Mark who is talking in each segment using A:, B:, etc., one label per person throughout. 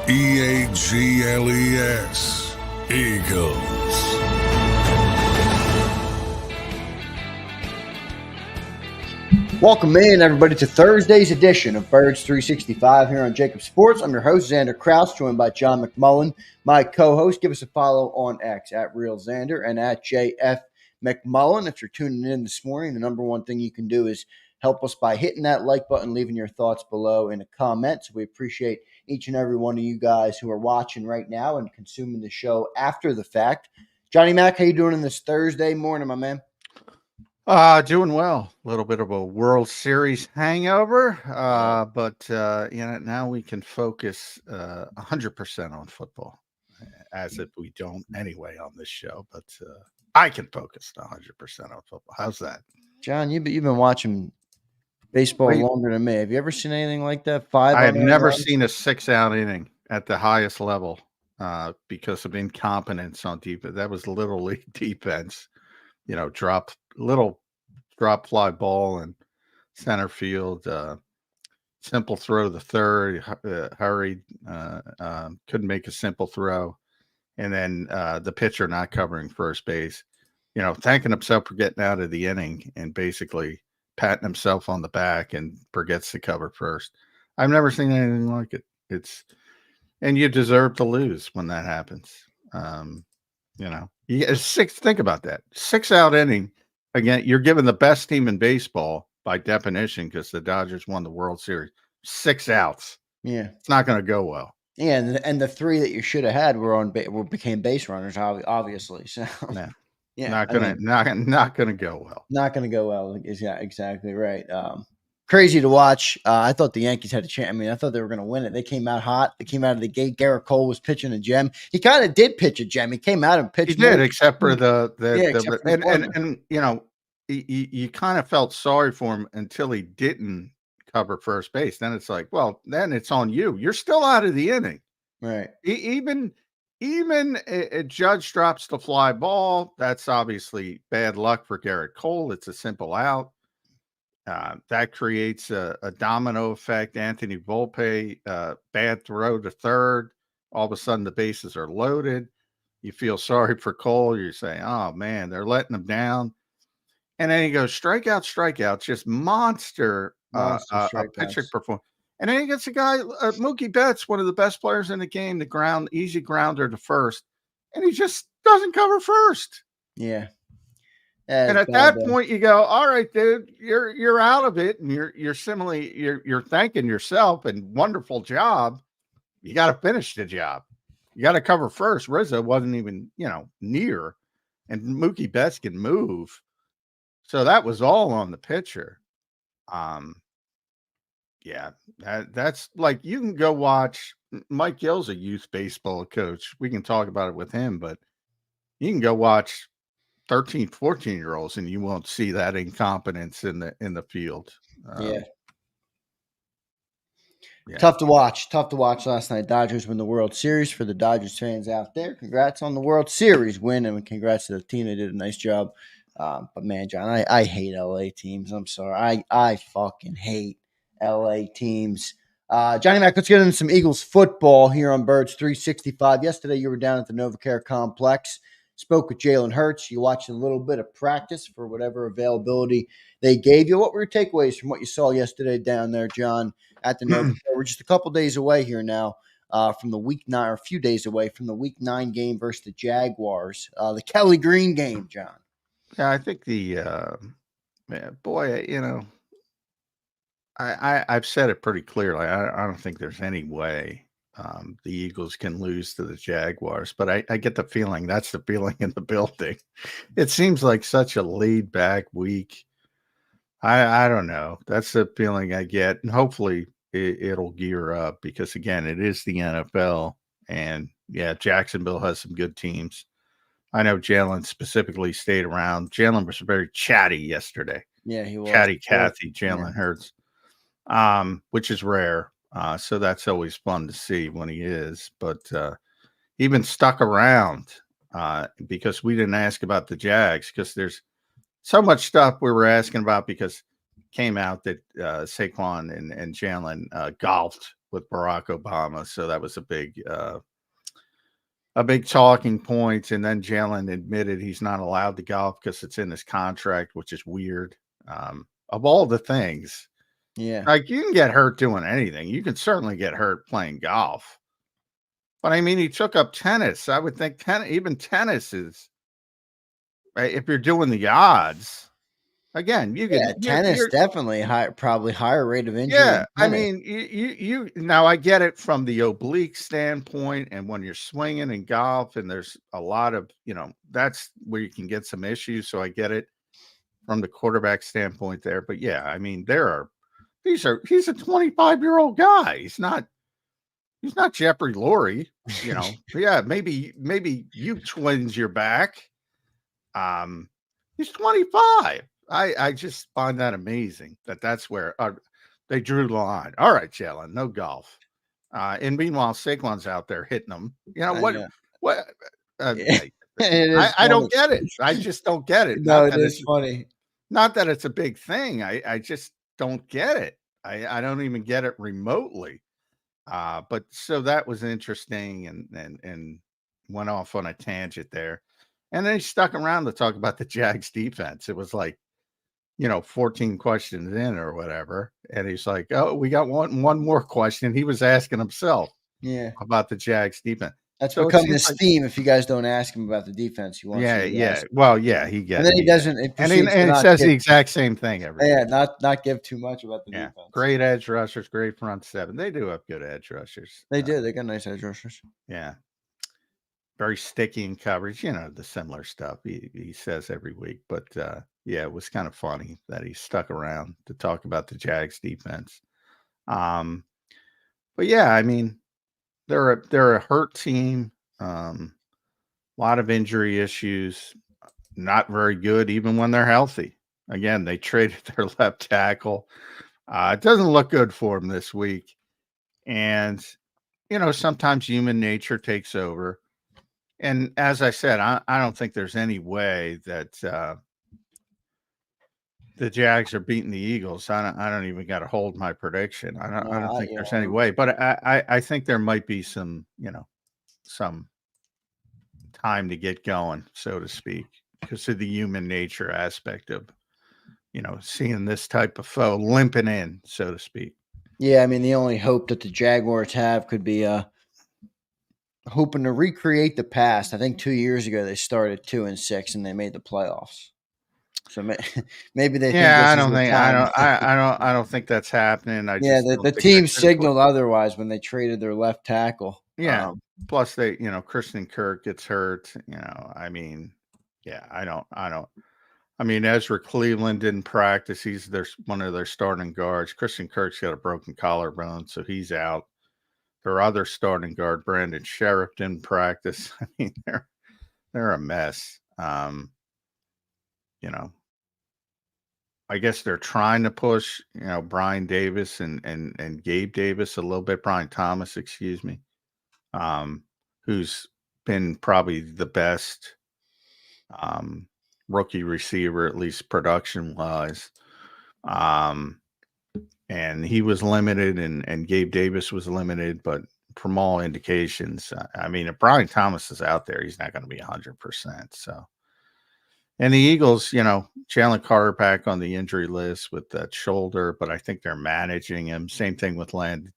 A: Eagles. Eagles.
B: Welcome in, everybody, to Thursday's edition of Birds 365 here on JAKIB Sports. I'm your host, Zander Krause, joined by John McMullen, my co-host. Give us a follow on X at Real Zander and at JF McMullen. If you're tuning in this morning, the number one thing you can do is help us by hitting that like button, leaving your thoughts below in the comments. We appreciate each and every one of you guys who are watching right now and consuming the show after the fact. Johnny Mac, how you doing on this Thursday morning, my man?
C: Doing well. A little bit of a World Series hangover, but now we can focus 100% on football, as if we don't anyway on this show. But I can focus 100% on football. How's that,
B: John? You've been watching baseball longer than me. Have you ever seen anything like that?
C: I have never seen a 6-out inning at the highest level because of incompetence on defense. That was Little League defense. Drop fly ball in center field, simple throw to the third, hurried, couldn't make a simple throw. And then the pitcher not covering first base, thanking himself for getting out of the inning and basically patting himself on the back and forgets to cover first. I've never seen anything like it. And you deserve to lose when that happens. Think about that. 6-out inning. Again, you're given the best team in baseball by definition because the Dodgers won the World Series. 6 outs.
B: Yeah,
C: it's not going to go well.
B: Yeah, and the 3 that you should have had became base runners, obviously. So
C: yeah, not gonna go well.
B: Not going to go well. Yeah, exactly right. Crazy to watch. I thought the Yankees had a chance. I mean, I thought they were going to win it. They came out hot. They came out of the gate. Garrett Cole was pitching a gem. He kind of did pitch a gem. He came out and pitched.
C: He did, except for you kind of felt sorry for him until he didn't cover first base. Then it's like, well, then it's on you. You're still out of the inning,
B: right?
C: Even a Judge drops the fly ball. That's obviously bad luck for Garrett Cole. It's a simple out. That creates a domino effect. Anthony Volpe, bad throw to third. All of a sudden, the bases are loaded. You feel sorry for Cole. You're saying, oh, man, they're letting him down. And then he goes, strikeout, just monster pitching performance. And then he gets a guy, Mookie Betts, one of the best players in the game, easy grounder to first. And he just doesn't cover first.
B: Yeah.
C: And at that point, you go, all right, dude, you're out of it, and you're thanking yourself and wonderful job. You got to finish the job. You got to cover first. Rizzo wasn't even near, and Mookie Betts can move, so that was all on the pitcher. That's like you can go watch. Mike Gill's a youth baseball coach. We can talk about it with him, but you can go watch 13, 14-year-olds, and you won't see that incompetence in the field.
B: Yeah. Tough to watch last night. Dodgers win the World Series. For the Dodgers fans out there, congrats on the World Series win, and congrats to the team. They did a nice job. But man, John, I hate LA teams. I'm sorry. I fucking hate LA teams. Johnny Mac, let's get into some Eagles football here on Birds 365. Yesterday, you were down at the NovaCare Complex. Spoke with Jalen Hurts. You watched a little bit of practice for whatever availability they gave you. What were your takeaways from what you saw yesterday down there, John, at the NovaCare? We're just a couple days away here now from the Week 9, or a few days away from the Week 9 game versus the Jaguars, the Kelly Green game, John.
C: Yeah, I think I've said it pretty clearly. I don't think there's any way the Eagles can lose to the Jaguars, but I get the feeling that's the feeling in the building. It seems like such a laid back week. I don't know. That's the feeling I get, and hopefully it'll gear up because again, it is the NFL, and yeah, Jacksonville has some good teams. I know Jalen specifically stayed around. Jalen was very chatty yesterday.
B: Yeah, he was.
C: Chatty Cathy, Jalen Hurts, which is rare. So that's always fun to see when he is. But he been stuck around because we didn't ask about the Jags because there's so much stuff we were asking about because it came out that Saquon and Jalen golfed with Barack Obama. So that was a big talking point. And then Jalen admitted he's not allowed to golf because it's in his contract, which is weird. Of all the things,
B: Yeah.
C: like you can get hurt doing anything. You can certainly get hurt playing golf. But I mean, he took up tennis. I would think even tennis is, right, if you're doing the odds. Again, you can
B: tennis definitely probably higher rate of injury.
C: Yeah, I mean, you now I get it from the oblique standpoint, and when you're swinging in golf, and there's a lot of that's where you can get some issues. So I get it from the quarterback standpoint there. But yeah, I mean, he's a 25-year-old guy. He's not Jeffrey Lurie, Yeah, maybe you twins your back. He's 25. I just find that amazing that's where they drew the line. All right, Jalen, no golf. And meanwhile, Saquon's out there hitting them. What? I don't get it. I just don't get it.
B: No, it is funny.
C: Not that it's a big thing. I just don't get it. I don't even get it remotely. But so that was interesting and went off on a tangent there. And then he stuck around to talk about the Jags defense. It was like, 14 questions in or whatever. And he's like, oh, we got one more question. He was asking himself about the Jags defense.
B: That's become this theme. If you guys don't ask him about the defense, you want
C: Well, yeah, he gets.
B: And then he doesn't.
C: And he says the exact same thing every day.
B: Yeah, not give too much about the defense.
C: Great edge rushers, great front seven. They do have good edge rushers.
B: They do. They got nice edge rushers.
C: Yeah. Very sticky in coverage, the similar stuff he says every week. But yeah, it was kind of funny that he stuck around to talk about the Jags defense. But yeah, I mean, they're a hurt team. A lot of injury issues. Not very good even when they're healthy. Again, they traded their left tackle. It doesn't look good for them this week. And sometimes human nature takes over. And as I said, I don't think there's any way that the Jags are beating the Eagles. I don't even got to hold my prediction. I don't think there's any way. But I think there might be some time to get going, so to speak, because of the human nature aspect of seeing this type of foe limping in, so to speak.
B: Yeah, I mean, the only hope that the Jaguars have could be hoping to recreate the past. I think 2 years ago they started 2-6 and they made the playoffs. So maybe they.
C: Yeah, I don't think that's happening.
B: The team signaled otherwise when they traded their left tackle.
C: Yeah. Plus they, Christian Kirk gets hurt. I mean, yeah, I don't. I mean, Ezra Cleveland didn't practice. He's one of their starting guards. Christian Kirk's got a broken collarbone, so he's out. Their other starting guard, Brandon Sheriff, didn't practice. I mean, they're a mess. I guess they're trying to push, Brian Davis and Gabe Davis a little bit. Brian Thomas, excuse me, who's been probably the best rookie receiver, at least production wise. And he was limited and Gabe Davis was limited, but from all indications, I mean, if Brian Thomas is out there, he's not going to be 100%. So, and the Eagles, Jalen Carter back on the injury list with that shoulder, but I think they're managing him. Same thing with Landon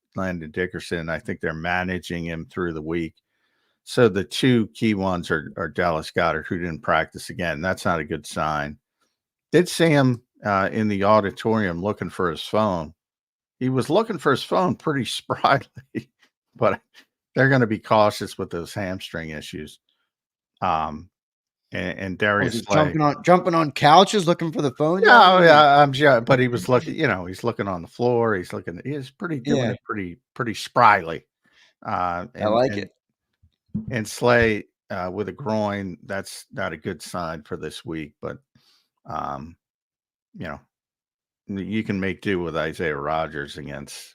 C: Dickerson. I think they're managing him through the week. So the two key ones are Dallas Goedert, who didn't practice again. That's not a good sign. Did see him in the auditorium looking for his phone. He was looking for his phone pretty spryly, but they're going to be cautious with those hamstring issues. And Darius Slay,
B: jumping on couches looking for the phone.
C: But he was looking. He's looking on the floor. He's doing it pretty spryly.
B: I like it.
C: And Slay with a groin, that's not a good sign for this week. But you can make do with Isaiah Rodgers against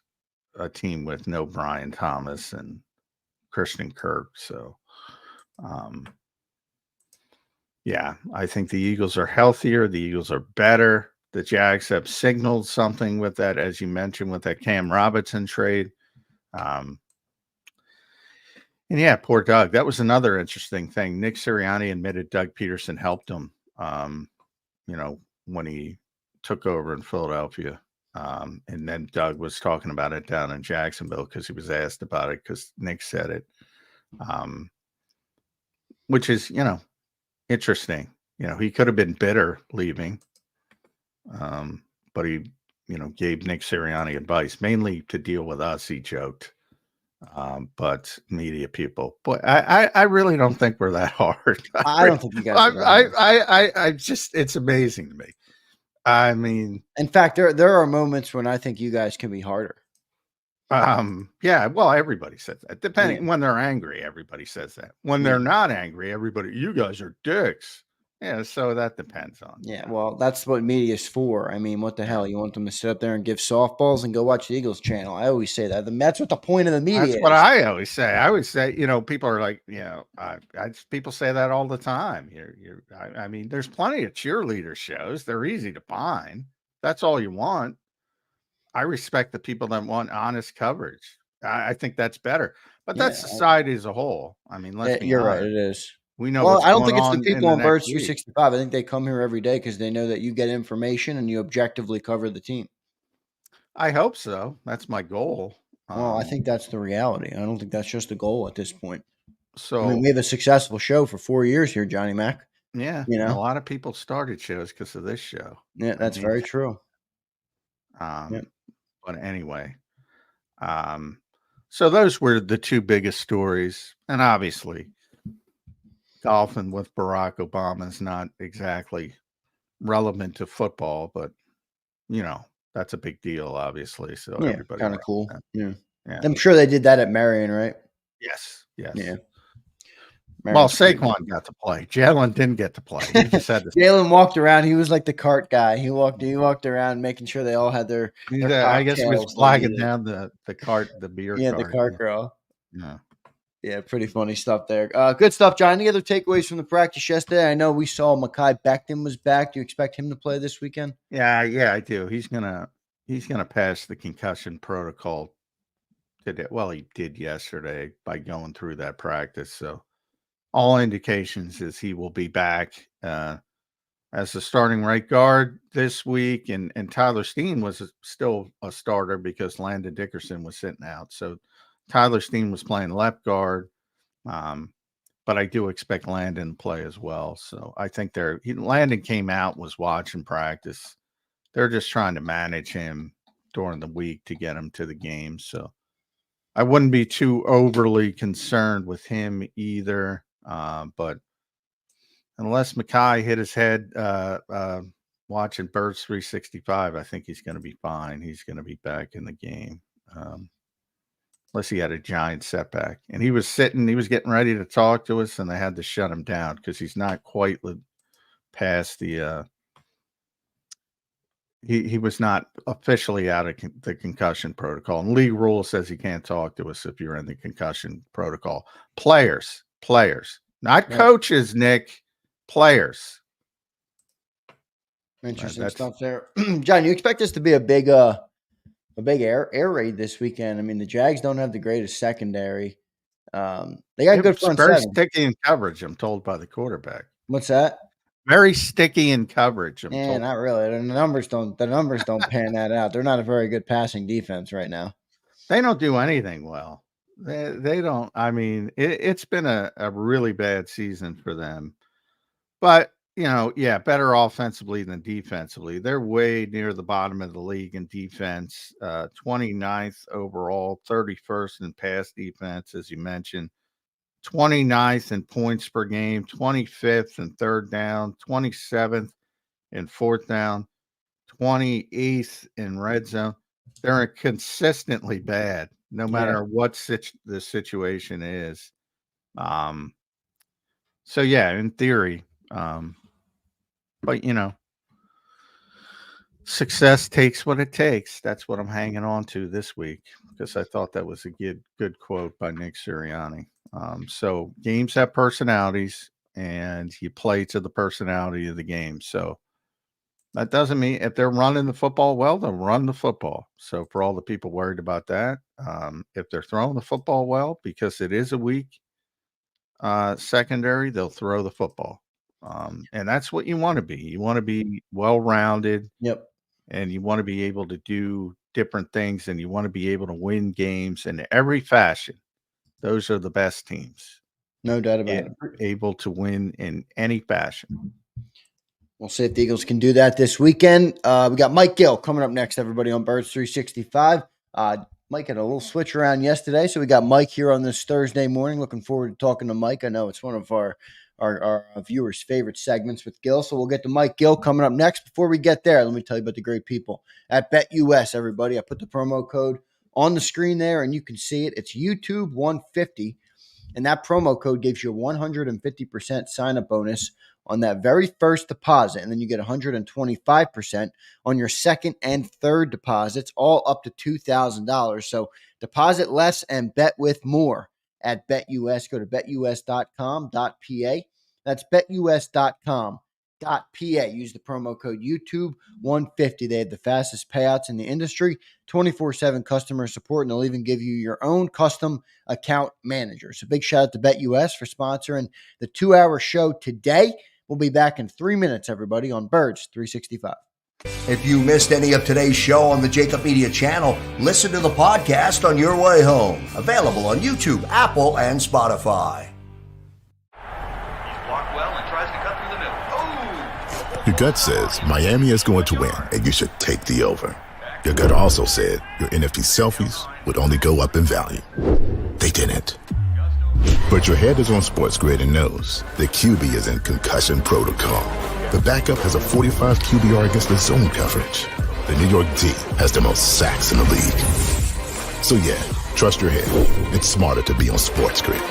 C: a team with no Brian Thomas and Christian Kirk. So, I think the Eagles are healthier. The Eagles are better. The Jags have signaled something with that, as you mentioned, with that Cam Robinson trade. And yeah, poor Doug. That was another interesting thing. Nick Sirianni admitted Doug Peterson helped him, when he took over in Philadelphia. And then Doug was talking about it down in Jacksonville because he was asked about it because Nick said it, which is, interesting. He could have been bitter leaving, but he, gave Nick Sirianni advice, mainly to deal with us, he joked. But media people, boy, I really don't think we're that hard.
B: I don't think you guys are that hard.
C: I just, it's amazing to me. I mean,
B: in fact, there are moments when I think you guys can be harder.
C: Yeah, well, everybody says that. Depending when they're angry, everybody says that. When they're not angry, you guys are dicks. Yeah, so that depends on.
B: Yeah, well, that's what media is for. I mean, what the hell? You want them to sit up there and give softballs and go watch the Eagles channel? I always say that. That's what the point of the media is.
C: That's what I always say. I always say, people are like, people say that all the time. I mean, there's plenty of cheerleader shows. They're easy to find. That's all you want. I respect the people that want honest coverage. I think that's better. But that's society as a whole. I mean, let's be
B: you're
C: honest.
B: right. It is.
C: We know.
B: Well, I don't think it's the
C: on
B: people on Birds 365. I think they come here every day because they know that you get information and you objectively cover the team.
C: I hope so. That's my goal.
B: Well, I think that's the reality. I don't think that's just a goal at this point.
C: So
B: I mean, we have a successful show for 4 years here, Johnny Mac.
C: Yeah, a lot of people started shows because of this show.
B: Yeah, that's very true.
C: But anyway, so those were the two biggest stories, and obviously, golfing with Barack Obama is not exactly relevant to football, but that's a big deal, obviously. So everybody
B: kind of cool.
C: Yeah,
B: I'm sure they did that at Marion, right?
C: Yes.
B: Yeah.
C: Well, Saquon got to play. Jalen didn't get to play. He just had to.
B: Jalen walked around. He was like the cart guy. He walked around making sure they all had their
C: I guess he was flagging down the cart, the beer cart.
B: Yeah, the cart girl.
C: Yeah.
B: Yeah, pretty funny stuff there. Good stuff, John. Any other takeaways from the practice yesterday? I know we saw Mekhi Becton was back. Do you expect him to play this weekend?
C: Yeah, I do. He's gonna pass the concussion protocol today. Well, he did yesterday by going through that practice. So all indications is he will be back as the starting right guard this week. And Tyler Steen was still a starter because Landon Dickerson was sitting out. So Tyler Steen was playing left guard. But I do expect Landon to play as well. So I think Landon came out, was watching practice. They're just trying to manage him during the week to get him to the game. So I wouldn't be too overly concerned with him either. But unless Mekhi hit his head watching Birds 365, I think he's going to be fine. He's going to be back in the game. Unless he had a giant setback. And he was getting ready to talk to us, and they had to shut him down because he's not quite past the he was not officially out of the concussion protocol. And league rule says he can't talk to us if you're in the concussion protocol. Players, not coaches, Nick. Players.
B: Interesting stuff there. John, you expect this to be a big air raid this weekend. I mean, the Jags don't have the greatest secondary. They got good front
C: very
B: seven.
C: Sticky in coverage, I'm told by the quarterback.
B: What's that?
C: Very sticky in coverage.
B: Not really. The numbers don't pan that out. They're not a very good passing defense right now.
C: They don't do anything well. They don't. I mean, it's been a really bad season for them. But better offensively than defensively. They're way near the bottom of the league in defense, 29th overall, 31st in pass defense, as you mentioned, 29th in points per game, 25th in third down, 27th in fourth down, 28th in red zone. They're consistently bad, no matter what the situation is. So, in theory, but success takes what it takes. That's what I'm hanging on to this week because I thought that was a good quote by Nick Sirianni. So games have personalities, and you play to the personality of the game. So That doesn't mean if they're running the football well, they'll run the football. So for all the people worried about that, if they're throwing the football well, because it is a weak secondary, they'll throw the football. And that's what you want to be. You want to be well-rounded.
B: Yep.
C: And you want to be able to do different things, and you want to be able to win games in every fashion. Those are the best teams.
B: No doubt about it.
C: Able to win in any fashion.
B: We'll see if the Eagles can do that this weekend. We got Mike Gill coming up next, everybody, on Birds 365. Mike had a little switch around yesterday, so we got Mike here on this Thursday morning. Looking forward to talking to Mike. I know it's one of our viewers' favorite segments with Gill, so we'll get to Mike Gill coming up next. Before we get there, let me tell you about the great people at BetUS, everybody. I put the promo code on the screen there, and you can see it. It's YouTube 150, and that promo code gives you a 150% sign-up bonus on that very first deposit, and then you get 125% on your second and third deposits, all up to $2,000. So deposit less and bet with more at BetUS. Go to betus.com.pa. That's betus.com.pa. Use the promo code YouTube150. They have the fastest payouts in the industry, 24/7 customer support, and they'll even give you your own custom account manager. So big shout out to BetUS for sponsoring the 2-hour show today. We'll be back in 3 minutes, everybody, on Birds 365.
D: If you missed any of today's show on the JAKIB Media channel, listen to the podcast on your way home. Available on YouTube, Apple, and Spotify.
E: He's blocked well and tries to cut through the middle. Oh!
A: Your gut says Miami is going to win, and you should take the over. Your gut also said your NFT selfies would only go up in value. They didn't. But your head is on Sports Grid and knows the QB is in concussion protocol. The backup has a 45 QBR against the zone coverage. The New York D has the most sacks in the league. So yeah, trust your head. It's smarter to be on Sports Grid.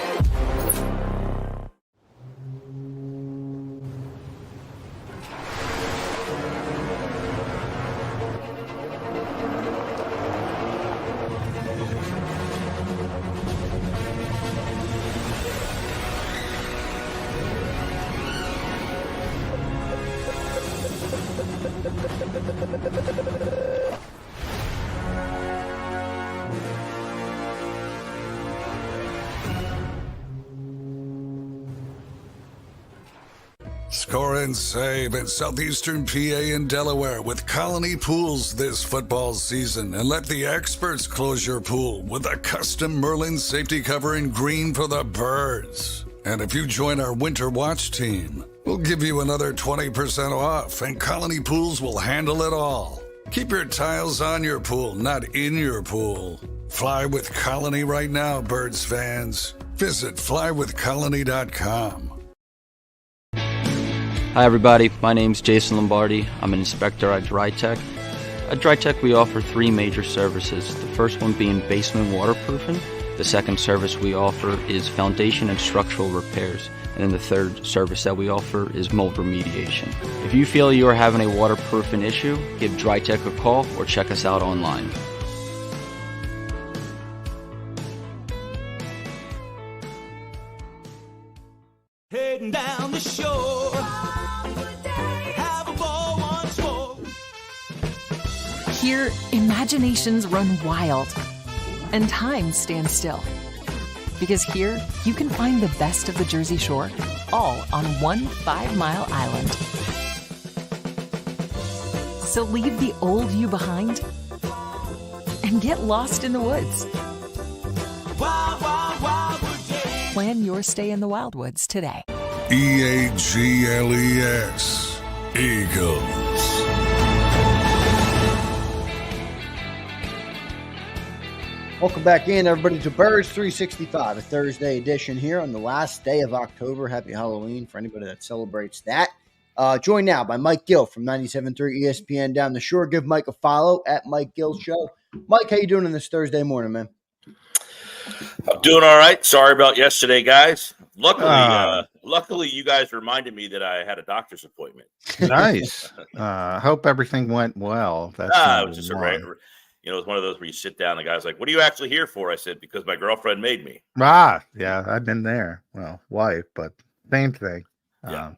A: Score and save in southeastern PA and Delaware with Colony Pools this football season, and let the experts close your pool with a custom Merlin safety cover in green for the birds. And if you join our Winter Watch team, we'll give you another 20% off, and Colony Pools will handle it all. Keep your tiles on your pool, not in your pool. Fly with Colony right now, Birds fans. Visit flywithcolony.com.
F: Hi everybody, my name's Jason Lombardi. I'm an inspector at DryTech. At DryTech we offer 3 major services, the first one being basement waterproofing. The second service we offer is foundation and structural repairs. And then the third service that we offer is mold remediation. If you feel you are having a waterproofing issue, give DryTech a call or check us out online.
G: Heading down the shore, have a ball once more.
H: Here, imaginations run wild and time stands still. Because here, you can find the best of the Jersey Shore, all on one 5-mile island. So leave the old you behind and get lost in the woods.
G: Wild, wild, wildwood day.
H: Plan your stay in the Wildwoods today.
A: EAGLES. Eagles.
B: Welcome back in, everybody, to Birds 365, a Thursday edition here on the last day of October. Happy Halloween for anybody that celebrates that. Joined now by Mike Gill from 97.3 ESPN down the shore. Give Mike a follow at Mike Gill Show. Mike, how you doing on this Thursday morning, man?
I: I'm doing all right. Sorry about yesterday, guys. Luckily, you guys reminded me that I had a doctor's appointment.
C: Nice. Hope everything went well. That's
I: it was just it was one of those where you sit down, and the guy's like, "What are you actually here for?" I said, "Because my girlfriend made me."
C: Yeah, I've been there. Well, wife, but same thing.
I: Yeah.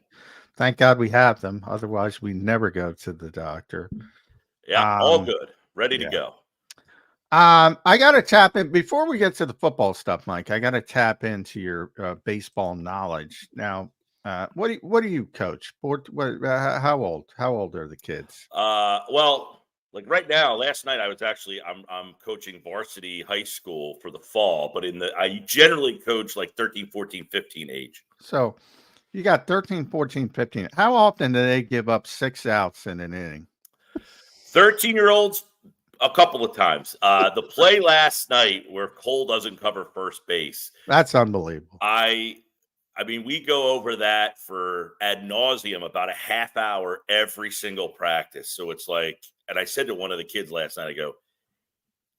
C: Thank God we have them. Otherwise, we never go to the doctor.
I: Yeah, all good. Ready to go.
C: I got to tap in before we get to the football stuff, Mike. I got to tap into your baseball knowledge. Now, what do you coach? How old are the kids?
I: Well, like right now, last night I'm coaching varsity high school for the fall, but I generally coach like 13, 14, 15 age.
C: So you got 13, 14, 15. How often do they give up 6 outs in an inning?
I: 13-year-olds, a couple of times. The play last night where Cole doesn't cover first base.
C: That's unbelievable.
I: I mean, we go over that for ad nauseum about a half hour every single practice. So it's like, and I said to one of the kids last night, I go,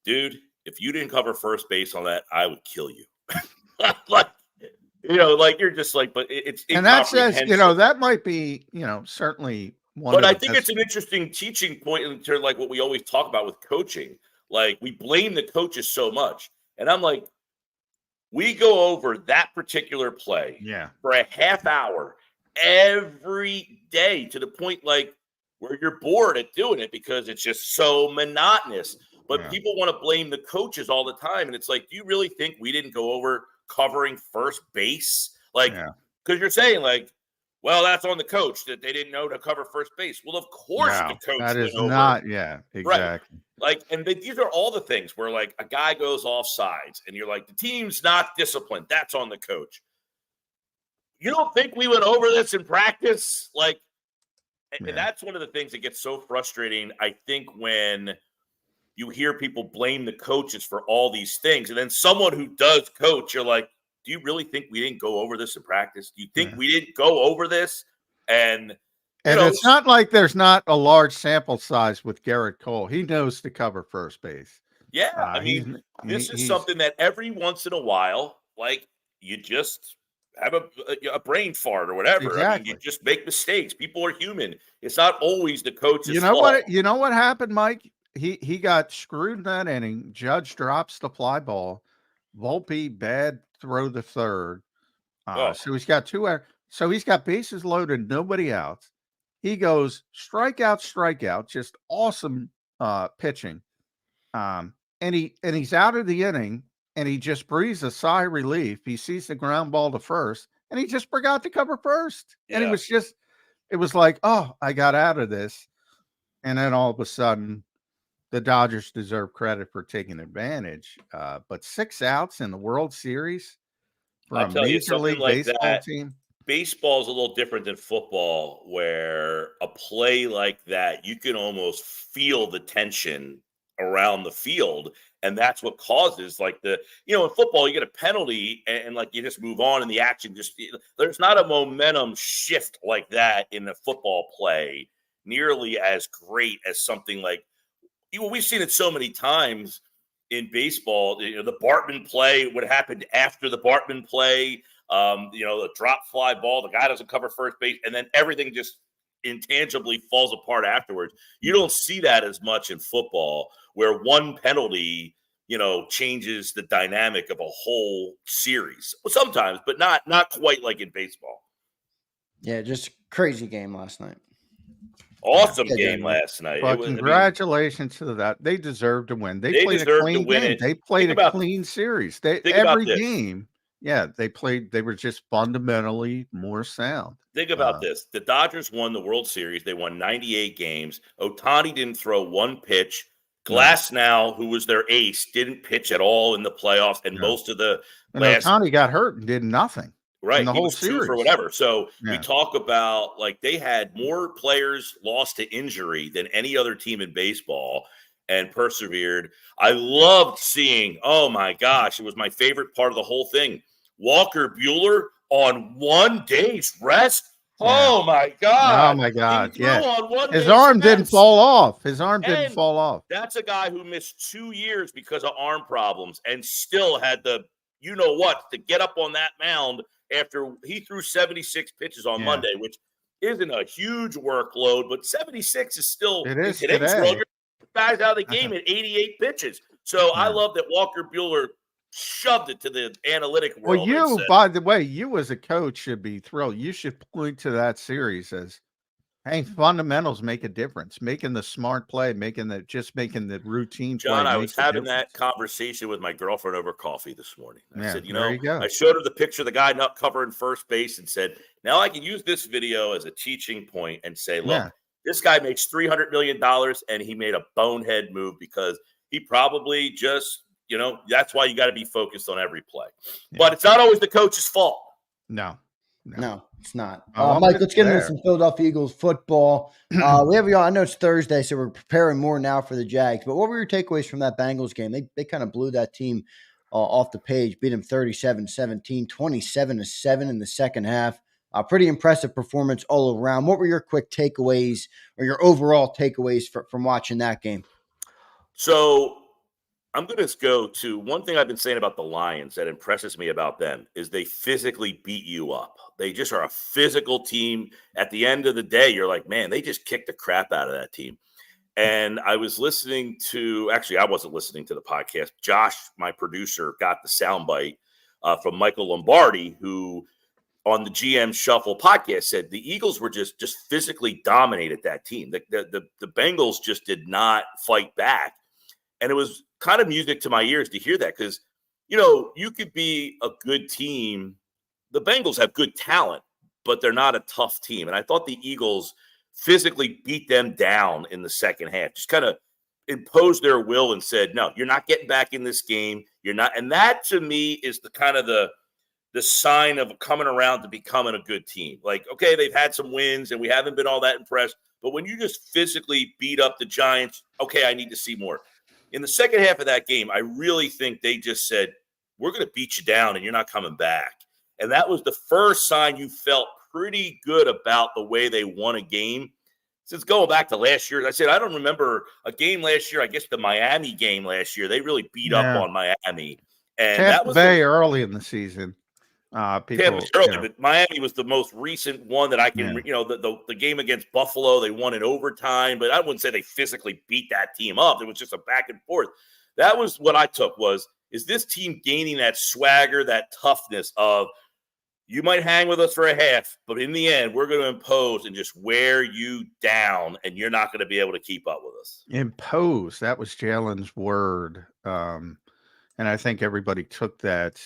I: dude, if you didn't cover first base on that, I would kill you. Like, like you're just like, but it's
C: and that says, that might be, certainly one.
I: But I think it's an interesting teaching point in terms of like what we always talk about with coaching. Like we blame the coaches so much, and I'm like, we go over that particular play for a half hour every day to the point like where you're bored at doing it because it's just so monotonous. But people want to blame the coaches all the time. And it's like, do you really think we didn't go over covering first base? Like, because you're saying like, well, that's on the coach that they didn't know to cover first base. Well, of course the coach
C: that is
I: went
C: not,
I: over.
C: exactly.
I: Right. Like, and these are all the things where like a guy goes off sides and you're like, the team's not disciplined. That's on the coach. You don't think we went over this in practice? Like, and that's one of the things that gets so frustrating, I think, when you hear people blame the coaches for all these things. And then someone who does coach, you're like, do you really think we didn't go over this in practice? Do you think we didn't go over this? And
C: it's not like there's not a large sample size with Garrett Cole. He knows to cover first base.
I: Yeah. I mean, this is something that every once in a while, like you just have a brain fart or whatever.
C: Exactly.
I: I mean, you just make mistakes. People are human. It's not always the coach's fault.
C: What happened, Mike? He got screwed in that inning. Judge drops the fly ball. Volpe bad throw the third. So he's got 2 errors. So he's got bases loaded, nobody out. He goes strikeout, just awesome pitching. And he's out of the inning, and he just breathes a sigh of relief. He sees the ground ball to first, and he just forgot to cover first. And it was like, oh, I got out of this. And then all of a sudden, the Dodgers deserve credit for taking advantage. But 6 outs in the World Series for a Major League Baseball team.
I: Baseball is a little different than football, where a play like that, you can almost feel the tension around the field. And that's what causes like in football, you get a penalty and like you just move on and the action there's not a momentum shift like that in a football play nearly as great as something like, we've seen it so many times in baseball. The Bartman play, what happened after the Bartman play, the drop fly ball, the guy doesn't cover first base, and then everything just intangibly falls apart afterwards. You don't see that as much in football, where one penalty, changes the dynamic of a whole series. Well, sometimes, but not quite like in baseball.
B: Yeah, just crazy game last night.
I: Awesome game last night.
C: But congratulations to that. They deserve to win. They played a clean game. They played a clean series. Every game. Yeah, they were just fundamentally more sound.
I: Think about this. The Dodgers won the World Series. They won 98 games. Ohtani didn't throw one pitch. Glasnow, who was their ace, didn't pitch at all in the playoffs. And most of the
C: Ohtani got hurt and did nothing.
I: Right.
C: In the whole series.
I: For whatever. So we talk about like they had more players lost to injury than any other team in baseball and persevered. I loved seeing, oh my gosh, it was my favorite part of the whole thing. Walker Buehler on 1 day's rest. Yeah. Oh my God.
C: Oh my God. Yeah. His arm didn't fall off. That's
I: a guy who missed 2 years because of arm problems and still had the, to get up on that mound after he threw 76 pitches on Monday, which isn't a huge workload, but 76 is still
C: in
I: today's world. Guys out of the game at 88 pitches. So I love that Walker Buehler shoved it to the analytic
C: Well,
I: world. And said,
C: by the way, you as a coach should be thrilled. You should point to that series as, hey, fundamentals make a difference. Making the smart play, making the routine play.
I: John, I was
C: makes a
I: having
C: difference.
I: that conversation with my girlfriend over coffee this morning. I
C: Yeah,
I: said, you
C: there
I: know,
C: you go.
I: I showed her the picture of the guy not covering first base and said, now I can use this video as a teaching point and say, look,
C: Yeah.
I: this guy makes $300 million and he made a bonehead move because he probably just, you know, that's why you got to be focused on every play.
C: Yeah.
I: But it's not always the coach's fault.
B: No, it's not.
C: Oh,
B: Mike, let's get into
C: there.
B: some Philadelphia Eagles football. We have you on. I know it's Thursday, so we're preparing more now for the Jags. But what were your takeaways from that Bengals game? They kind of blew that team off the page, beat them 37-17, 27-7 in the second half. Pretty impressive performance all around. What were your quick takeaways or your overall takeaways from watching that game?
I: So I'm going to go to one thing I've been saying about the Lions that impresses me about them is they physically beat you up. They just are a physical team. At the end of the day, you're like, man, they just kicked the crap out of that team. And I was listening to, actually, I wasn't listening to the podcast. Josh, my producer, got the soundbite from Michael Lombardi, who on the GM Shuffle podcast said the Eagles were just physically dominated that team. The Bengals just did not fight back. And it was kind of music to my ears to hear that because, you know, you could be a good team. The Bengals have good talent, but they're not a tough team. And I thought the Eagles physically beat them down in the second half, just kind of imposed their will and said, no, you're not getting back in this game. You're not. And that to me is the kind of the sign of coming around to becoming a good team. Like, okay, they've had some wins and we haven't been all that impressed, but when you just physically beat up the Giants, okay, I need to see more. In the second half of that game, I really think they just said, we're going to beat you down and you're not coming back. And that was the first sign you felt pretty good about the way they won a game. Since going back to last year, I said, I don't remember a game last year. I guess the Miami game last year, they really beat up on Miami. And that was
C: very early in the season. People,
I: but Miami was the most recent one that I can, you know, the game against Buffalo, they won in overtime, but I wouldn't say they physically beat that team up. It was just a back and forth. That was what I took is this team gaining that swagger, that toughness of you might hang with us for a half, but in the end, we're going to impose and just wear you down, and you're not going to be able to keep up with us.
C: Impose. That was Jalen's word. And I think everybody took that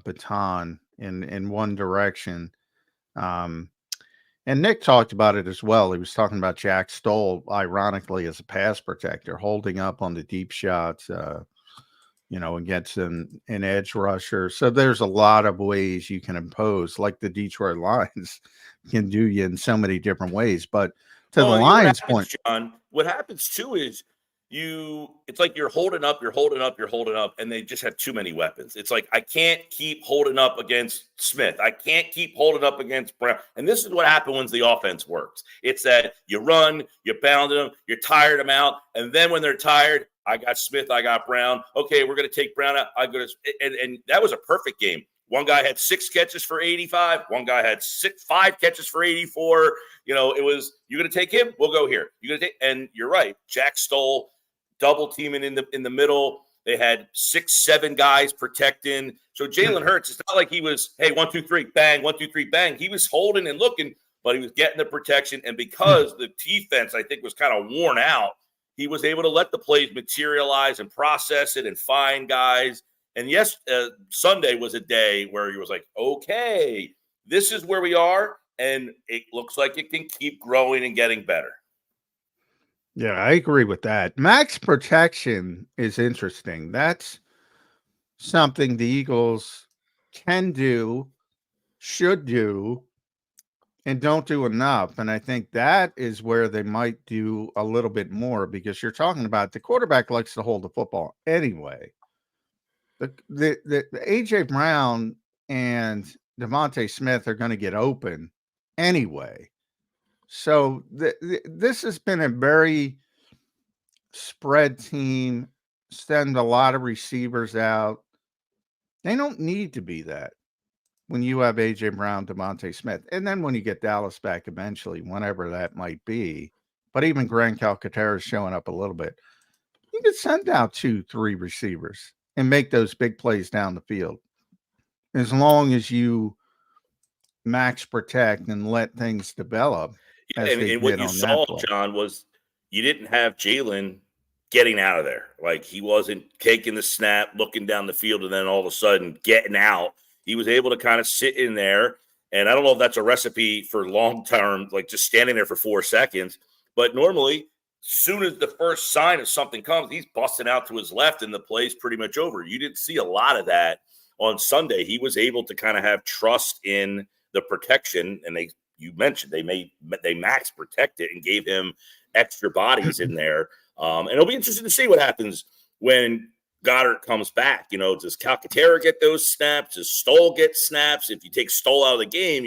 C: baton in one direction. And Nick talked about it as well. He was talking about Jack Stoll, ironically, as a pass protector, holding up on the deep shots, you know, against an edge rusher. So there's a lot of ways you can impose, like the Detroit Lions can do you in so many different ways. But to the Lions' point,
I: John, what happens too is it's like you're holding up, and they just have too many weapons. It's like, I can't keep holding up against Smith. I can't keep holding up against Brown. And this is what happens when the offense works. It's that you run, you bound them, you tired them out. And then when they're tired, I got Smith, I got Brown. Okay, we're going to take Brown out. And that was a perfect game. One guy had 6 catches for 85. One guy had 5 catches for 84. You know, it was, you're going to take him? We'll go here. You're going to take, and you're right. Jack Stoll double teaming in the middle. They had 6-7 guys protecting. So Jalen Hurts, it's not like he was, hey, 1, 2, 3, bang, 1, 2, 3, bang. He was holding and looking, but he was getting the protection. And because the defense, I think, was kind of worn out, he was able to let the plays materialize and process it and find guys. And yes, Sunday was a day where he was like, okay, this is where we are, and it looks like it can keep growing and getting better.
C: Yeah, I agree with that. Max protection is interesting. That's something the Eagles can do, should do, and don't do enough. And I think that is where they might do a little bit more, because you're talking about the quarterback likes to hold the football anyway. The A.J. Brown and Devontae Smith are going to get open anyway. So this has been a very spread team, send a lot of receivers out. They don't need to be that when you have A.J. Brown, Devontae Smith. And then when you get Dallas back eventually, whenever that might be, but even Grant Calcaterra is showing up a little bit. You could send out 2-3 receivers and make those big plays down the field. As long as you max protect and let things develop as
I: And,
C: they
I: and what
C: did
I: you
C: on that
I: saw,
C: play.
I: John, was you didn't have Jalen getting out of there. Like he wasn't taking the snap, looking down the field, and then all of a sudden getting out. He was able to kind of sit in there. And I don't know if that's a recipe for long term, like just standing there for 4 seconds. But normally, soon as the first sign of something comes, he's busting out to his left, and the play's pretty much over. You didn't see a lot of that on Sunday. He was able to kind of have trust in the protection, and you mentioned they max protect it and gave him extra bodies in there. And it'll be interesting to see what happens when Goddard comes back. Does Calcaterra get those snaps? Does Stoll get snaps? If you take Stoll out of the game,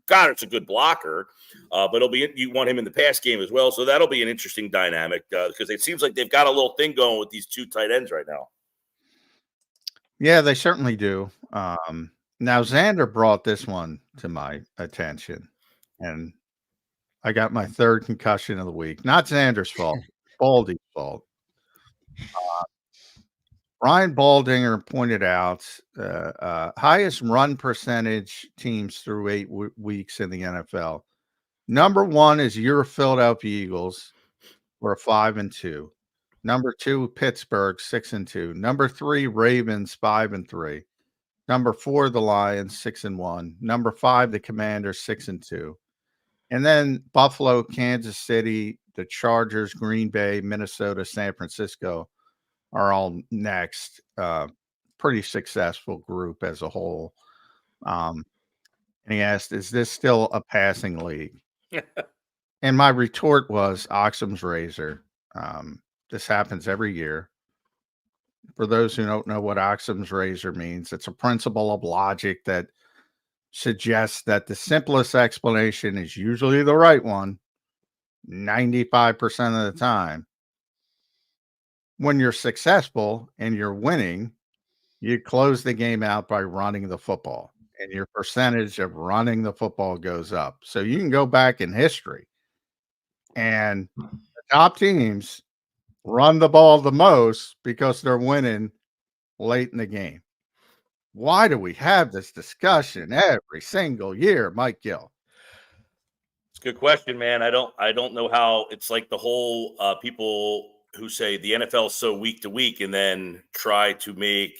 I: Goddard's a good blocker, but you want him in the pass game as well. So that'll be an interesting dynamic because it seems like they've got a little thing going with these two tight ends right now.
C: Yeah, they certainly do. Now, Zander brought this one to my attention, and I got my third concussion of the week. Not Zander's fault, Baldy's fault. Ryan Baldinger pointed out highest run percentage teams through 8 weeks in the NFL. Number 1 is your Philadelphia Eagles, who are 5-2. Number 2, Pittsburgh, 6-2. Number 3, Ravens, 5-3. Number 4, the Lions, 6-1. Number 5, the Commanders, 6-2. And then Buffalo, Kansas City, the Chargers, Green Bay, Minnesota, San Francisco are all next. Pretty successful group as a whole. And he asked, is this still a passing league? And my retort was Occam's razor. This happens every year. For those who don't know what Occam's razor means, it's a principle of logic that suggests that the simplest explanation is usually the right one 95% of the time. When you're successful and you're winning, you close the game out by running the football, and your percentage of running the football goes up. So you can go back in history, and the top teams run the ball the most because they're winning late in the game. Why do we have this discussion every single year, Mike Gill?
I: It's a good question, man. I don't know how. It's like the whole people who say the NFL is so week to week and then try to make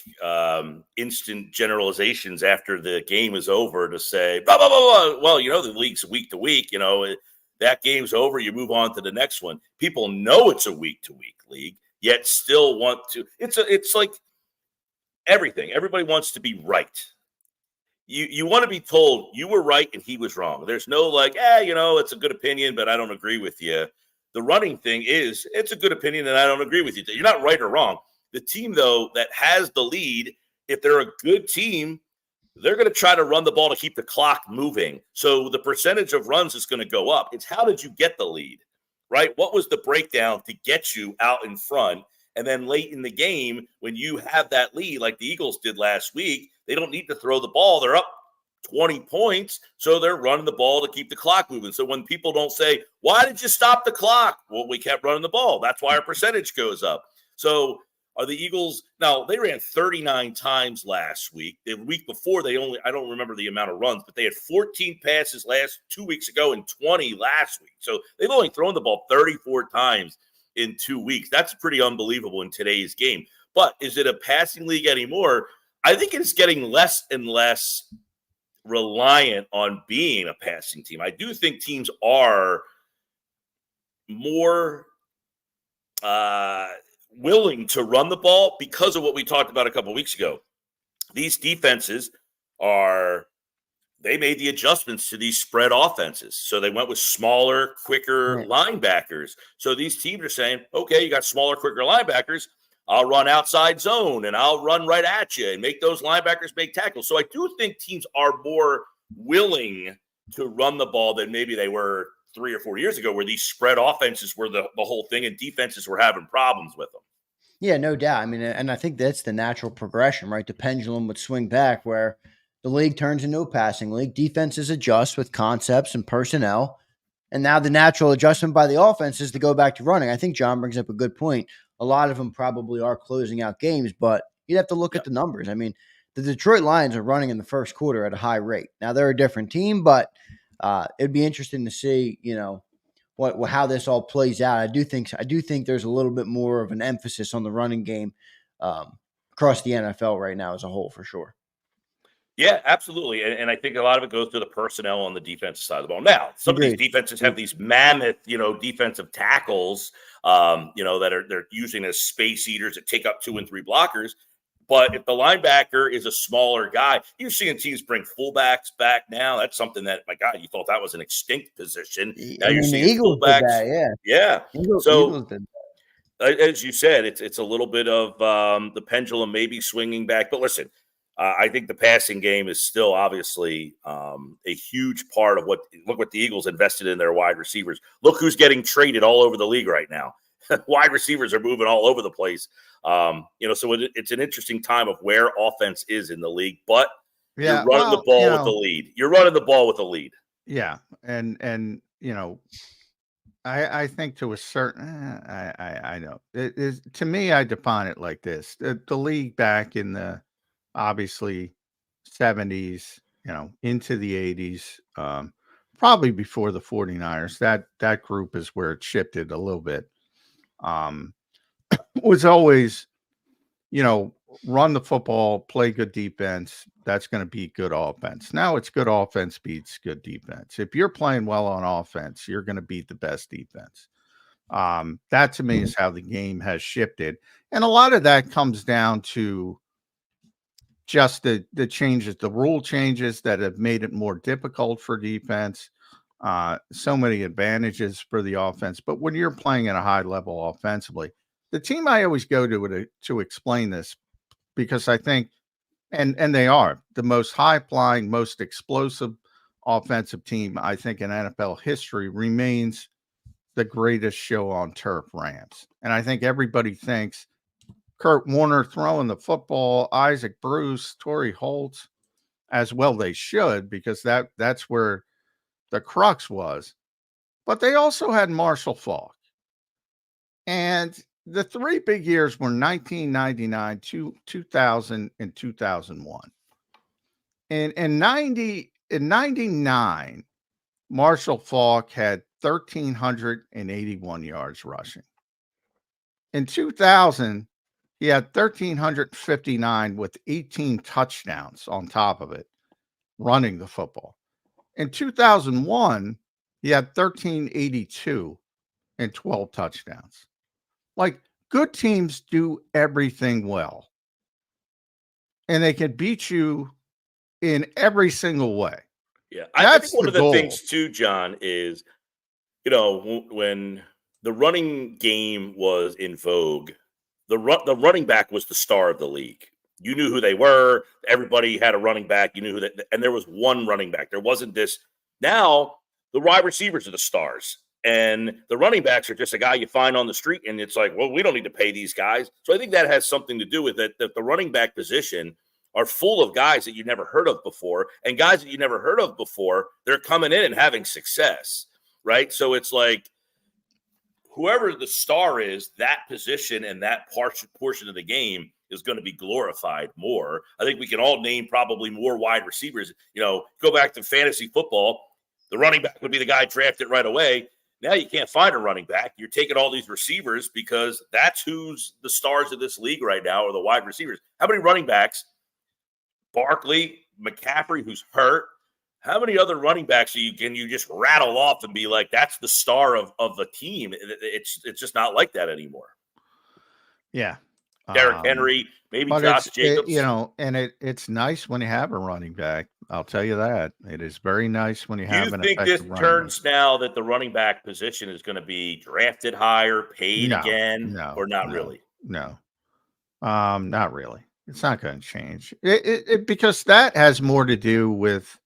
I: instant generalizations after the game is over to say, blah, blah, blah, blah. Well, the league's week to week. That game's over. You move on to the next one. People know it's a week to week league, yet still want to. It's like everything. Everybody wants to be right. You want to be told you were right and he was wrong. There's no it's a good opinion, but I don't agree with you. The running thing is, it's a good opinion and I don't agree with you. You're not right or wrong. The team, though, that has the lead, if they're a good team, they're going to try to run the ball to keep the clock moving. So the percentage of runs is going to go up. It's how did you get the lead, right? What was the breakdown to get you out in front? And then late in the game, when you have that lead, like the Eagles did last week, they don't need to throw the ball. They're up 20 points, so they're running the ball to keep the clock moving. So when people don't say, why did you stop the clock? Well, we kept running the ball. That's why our percentage goes up. So are the Eagles – now, they ran 39 times last week. The week before, I don't remember the amount of runs, but they had 14 passes 2 weeks ago and 20 last week. So they've only thrown the ball 34 times in 2 weeks. That's pretty unbelievable in today's game. But is it a passing league anymore? I think it's getting less and less reliant on being a passing team. I do think teams are more willing to run the ball because of what we talked about a couple of weeks ago. These defenses they made the adjustments to these spread offenses. So they went with smaller, quicker linebackers. So these teams are saying, okay, you got smaller, quicker linebackers. I'll run outside zone and I'll run right at you and make those linebackers make tackles. So I do think teams are more willing to run the ball than maybe they were 3 or 4 years ago, where these spread offenses were the whole thing and defenses were having problems with them.
B: Yeah, no doubt. I mean, and I think that's the natural progression, right? The pendulum would swing back where the league turns into a passing league. Defenses adjust with concepts and personnel. And now the natural adjustment by the offense is to go back to running. I think John brings up a good point. a lot of them probably are closing out games, but you'd have to look at the numbers. I mean, the Detroit Lions are running in the first quarter at a high rate. Now they're a different team, but it'd be interesting to see, how this all plays out. I do think there's a little bit more of an emphasis on the running game across the NFL right now as a whole, for sure.
I: Yeah, absolutely. And I think a lot of it goes to the personnel on the defensive side of the ball. Now, some of these defenses have these mammoth, defensive tackles, that they're using as space eaters that take up 2 and 3 blockers. But if the linebacker is a smaller guy, you're seeing teams bring fullbacks back now. That's something that, my God, you thought that was an extinct position. Now you're seeing
B: Eagles
I: fullbacks.
B: did that,
I: Yeah.
B: Eagles did that.
I: As you said, it's a little bit of the pendulum maybe swinging back. But listen, I think the passing game is still obviously a huge part of look what the Eagles invested in their wide receivers. Look who's getting traded all over the league right now. Wide receivers are moving all over the place. So it's an interesting time of where offense is in the league, but you're running the ball with the lead. You're running the ball with the lead.
C: Yeah. And I think to a certain, I know it is, to me, I define it like this, the league back in the, obviously 70s, into the 80s, probably before the 49ers, that group is where it shifted a little bit. Was always, run the football, play good defense. That's going to beat good offense. Now it's good offense beats good defense. If you're playing well on offense, you're going to beat the best defense. That to me is how the game has shifted. And a lot of that comes down to just the changes, the rule changes that have made it more difficult for defense. So many advantages for the offense. But when you're playing at a high level offensively, the team I always go to explain this, because I think, and they are the most high flying, most explosive offensive team, I think, in NFL history, remains the greatest show on turf, Rams. And I think everybody thinks Kurt Warner throwing the football, Isaac Bruce, Torrey Holt, as well they should, because that's where the crux was. But they also had Marshall Faulk. And the 3 big years were 1999, 2000, and 2001. And in 99, Marshall Faulk had 1,381 yards rushing. In 2000, he had 1,359 with 18 touchdowns on top of it, running the football. In 2001, he had 1,382 and 12 touchdowns. Like, good teams do everything well. And they can beat you in every single way.
I: Yeah. I think one of the things, too, John, is, when the running game was in vogue, the running back was the star of the league. You knew who they were. Everybody had a running back. You knew who and there was one running back. There wasn't this. Now, the wide receivers are the stars. And the running backs are just a guy you find on the street, and it's like, well, we don't need to pay these guys. So I think that has something to do with it, that the running back position are full of guys that you never heard of before, and guys that you never heard of before, they're coming in and having success, right? So it's like whoever the star is, that position and that portion of the game is going to be glorified more. I think we can all name probably more wide receivers. Go back to fantasy football, the running back would be the guy drafted right away. Now you can't find a running back. You're taking all these receivers because that's who's the stars of this league right now, are the wide receivers. How many running backs? Barkley, McCaffrey, who's hurt. How many other running backs can you just rattle off and be like, that's the star of the team? It's just not like that anymore.
C: Yeah.
I: Derrick Henry, maybe Josh Jacobs.
C: It's nice when you have a running back. I'll tell you that. It is very nice when you have an effective running back. Do you think this turns now that the running back position is going to be drafted higher, paid again, or not really? No. Not really. It's not going to change. Because that has more to do with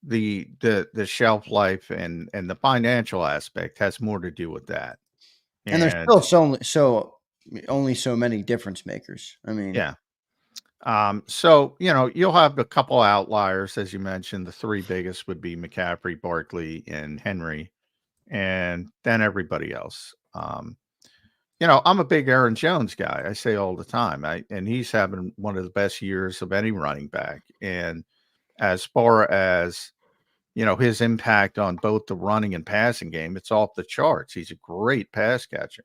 C: the shelf life and the financial aspect has more to do with that.
B: And there's still only so many difference makers. I mean,
C: yeah. So, you'll have a couple outliers, as you mentioned. The 3 biggest would be McCaffrey, Barkley, and Henry, and then everybody else. I'm a big Aaron Jones guy. I say all the time. And he's having one of the best years of any running back. And as far as, his impact on both the running and passing game, it's off the charts. He's a great pass catcher.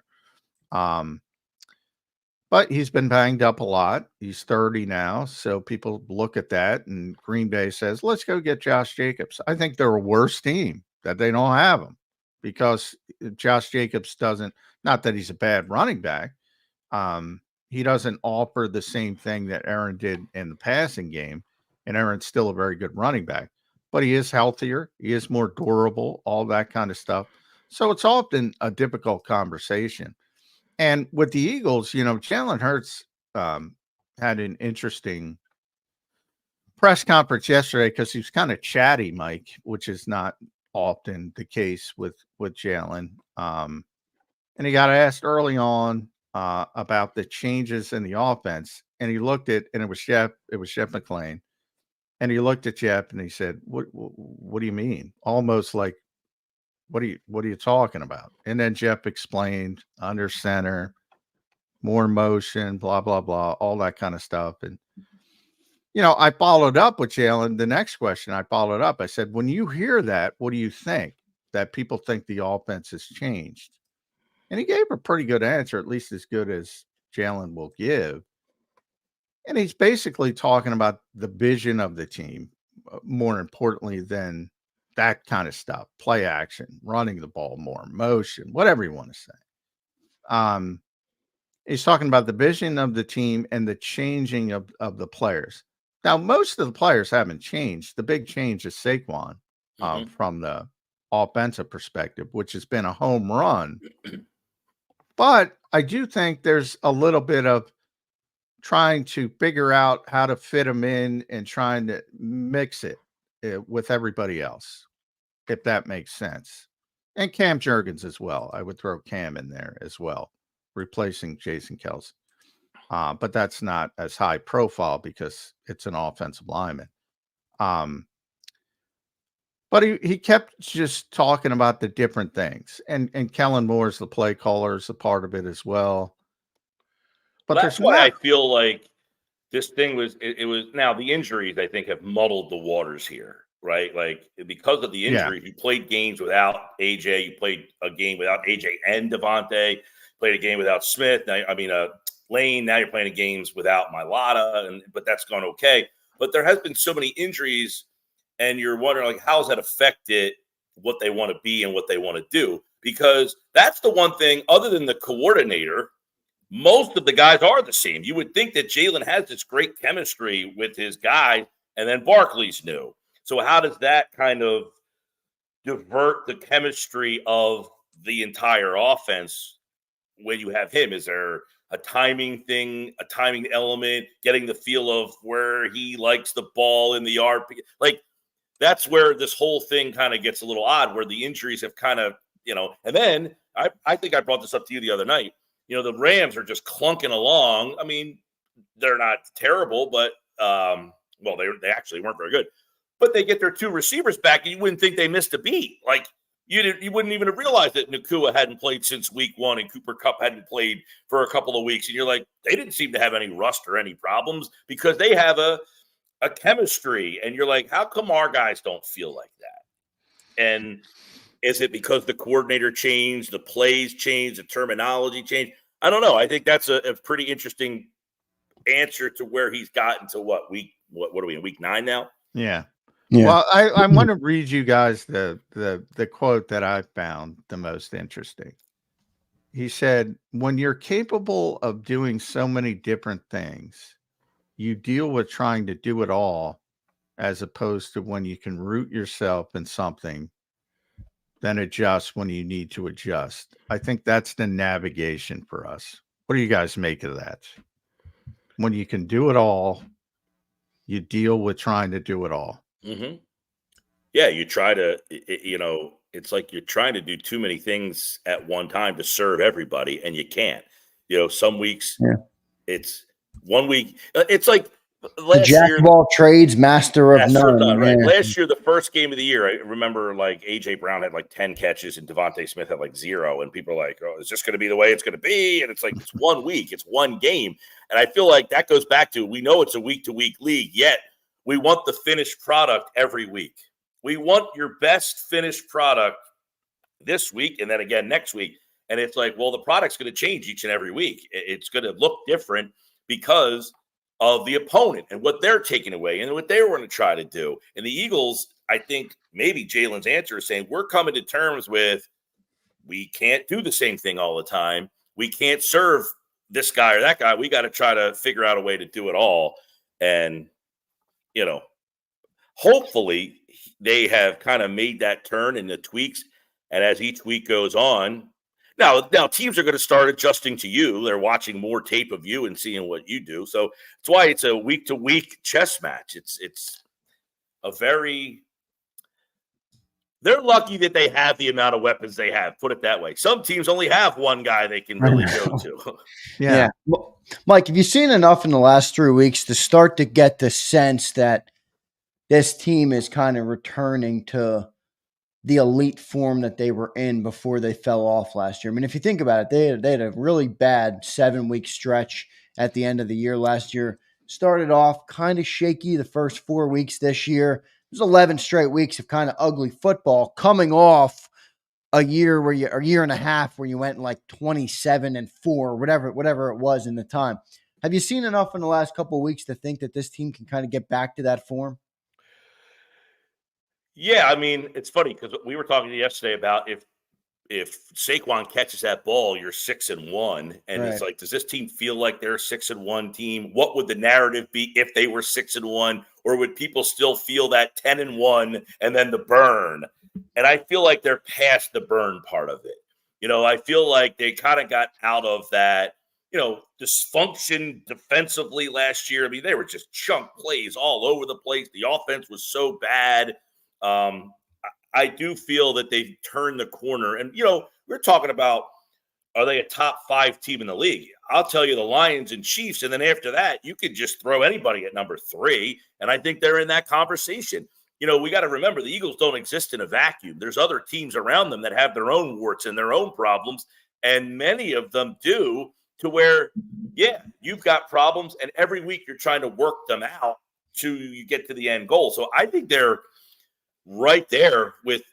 C: But he's been banged up a lot. He's 30 now. So people look at that, and Green Bay says, let's go get Josh Jacobs. I think they're a worse team that they don't have him, because Josh Jacobs doesn't, not that he's a bad running back. He doesn't offer the same thing that Aaron did in the passing game. And Aaron's still a very good running back, but he is healthier. He is more durable, all that kind of stuff. So it's often a difficult conversation. And with the Eagles, Jalen Hurts had an interesting press conference yesterday because he was kind of chatty, Mike, which is not often the case with Jalen. And he got asked early on about the changes in the offense, and he looked at, and it was Jeff McMullen, and he looked at Jeff and he said, "What do you mean?" Almost like, What are you talking about? And then Jeff explained under center, more motion, blah, blah, blah, all that kind of stuff. And, I followed up with Jalen. The next question I followed up, I said, when you hear that, what do you think? That people think the offense has changed? And he gave a pretty good answer, at least as good as Jalen will give. And he's basically talking about the vision of the team, more importantly than that kind of stuff, play action, running the ball more, motion, whatever you want to say. He's talking about the vision of the team and the changing of the players. Now, most of the players haven't changed. The big change is Saquon from the offensive perspective, which has been a home run. But I do think there's a little bit of trying to figure out how to fit him in and trying to mix it with everybody else, if that makes sense. And Cam Jurgens as well. I would throw Cam in there as well, replacing Jason Kelce. But that's not as high profile because it's an offensive lineman. But he kept just talking about the different things. And Kellen Moore's the play caller is a part of it as well. But
I: that's why I feel like this thing was, it was, now the injuries, I think, have muddled the waters here, right? Like, because of the injuries, you played games without AJ, you played a game without AJ and Devontae, played a game without Smith. Now, Lane, now you're playing games without Mailata, but that's gone okay. But there has been so many injuries, and you're wondering, like, how's that affected what they want to be and what they want to do? Because that's the one thing, other than the coordinator, most of the guys are the same. You would think that Jalen has this great chemistry with his guy, and then Barkley's new. So how does that kind of divert the chemistry of the entire offense when you have him? Is there a timing thing, a timing element, getting the feel of where he likes the ball in the yard? Like, that's where this whole thing kind of gets a little odd, where the injuries have kind of, and then I think I brought this up to you the other night. The Rams are just clunking along. I mean, they're not terrible, but they actually weren't very good. But they get their two receivers back, and you wouldn't think they missed a beat. Like, you wouldn't even have realized that Nakua hadn't played since week 1 and Cooper Kupp hadn't played for a couple of weeks. And you're like, they didn't seem to have any rust or any problems because they have a chemistry. And you're like, how come our guys don't feel like that? And is it because the coordinator changed, the plays changed, the terminology changed? I don't know. I think that's a pretty interesting answer to where he's gotten to what are we in week 9 now?
C: Yeah. Well, I want to read you guys the quote that I found the most interesting. He said, when you're capable of doing so many different things, you deal with trying to do it all, as opposed to when you can root yourself in something, then adjust when you need to adjust. I think that's the navigation for us. What do you guys make of that? When you can do it all, you deal with trying to do it all.
I: Mm-hmm. Yeah, you try to, it's like you're trying to do too many things at one time to serve everybody, and you can't. Some weeks it's 1 week. It's like
B: The jack of all trades, master of none.
I: Right.
B: Yeah.
I: Last year, the first game of the year, I remember like A.J. Brown had like 10 catches and Devontae Smith had like 0. And people are like, oh, is this going to be the way it's going to be? And it's like, it's 1 week, it's one game. And I feel like that goes back to, we know it's a week-to-week league, yet we want the finished product every week. We want your best finished product this week and then again next week. And it's like, well, the product's going to change each and every week. It's going to look different because of the opponent and what they're taking away and what they were going to try to do. And the Eagles, I think maybe Jalen's answer is saying we're coming to terms with we can't do the same thing all the time. We can't serve this guy or that guy. We got to try to figure out a way to do it all. And, you know, hopefully they have kind of made that turn in the tweaks. And as each week goes on, Now teams are going to start adjusting to you. They're watching more tape of you and seeing what you do. So that's why it's a week-to-week chess match. It's a very – they're lucky that they have the amount of weapons they have, put it that way. Some teams only have one guy they can really go to.
B: Yeah. Well, Mike, have you seen enough in the last 3 weeks to start to get the sense that this team is kind of returning to – the elite form that they were in before they fell off last year? I mean, if you think about it, they had a really bad 7-week stretch at the end of the year last year. Started off kind of shaky the first 4 weeks this year. It was 11 straight weeks of kind of ugly football, coming off a year and a half where you went like 27-4, whatever it was in the time. Have you seen enough in the last couple of weeks to think that this team can kind of get back to that form?
I: Yeah, I mean, it's funny because we were talking yesterday about if Saquon catches that ball, you're 6-1, and
B: Right.
I: It's like, does this team feel like they're a 6-1 team? What would the narrative be if they were 6-1, or would people still feel that 10-1 and then the burn? And I feel like they're past the burn part of it. You know, I feel like they kind of got out of that, you know, dysfunction defensively last year. I mean, they were just chunk plays all over the place. The offense was so bad. I do feel that they've turned the corner. And, you know, we're talking about, are they a top 5 team in the league? I'll tell you the Lions and Chiefs. And then after that, you could just throw anybody at number 3. And I think they're in that conversation. You know, we got to remember the Eagles don't exist in a vacuum. There's other teams around them that have their own warts and their own problems. And many of them do, to where, yeah, you've got problems. And every week you're trying to work them out to you get to the end goal. So I think they're right there with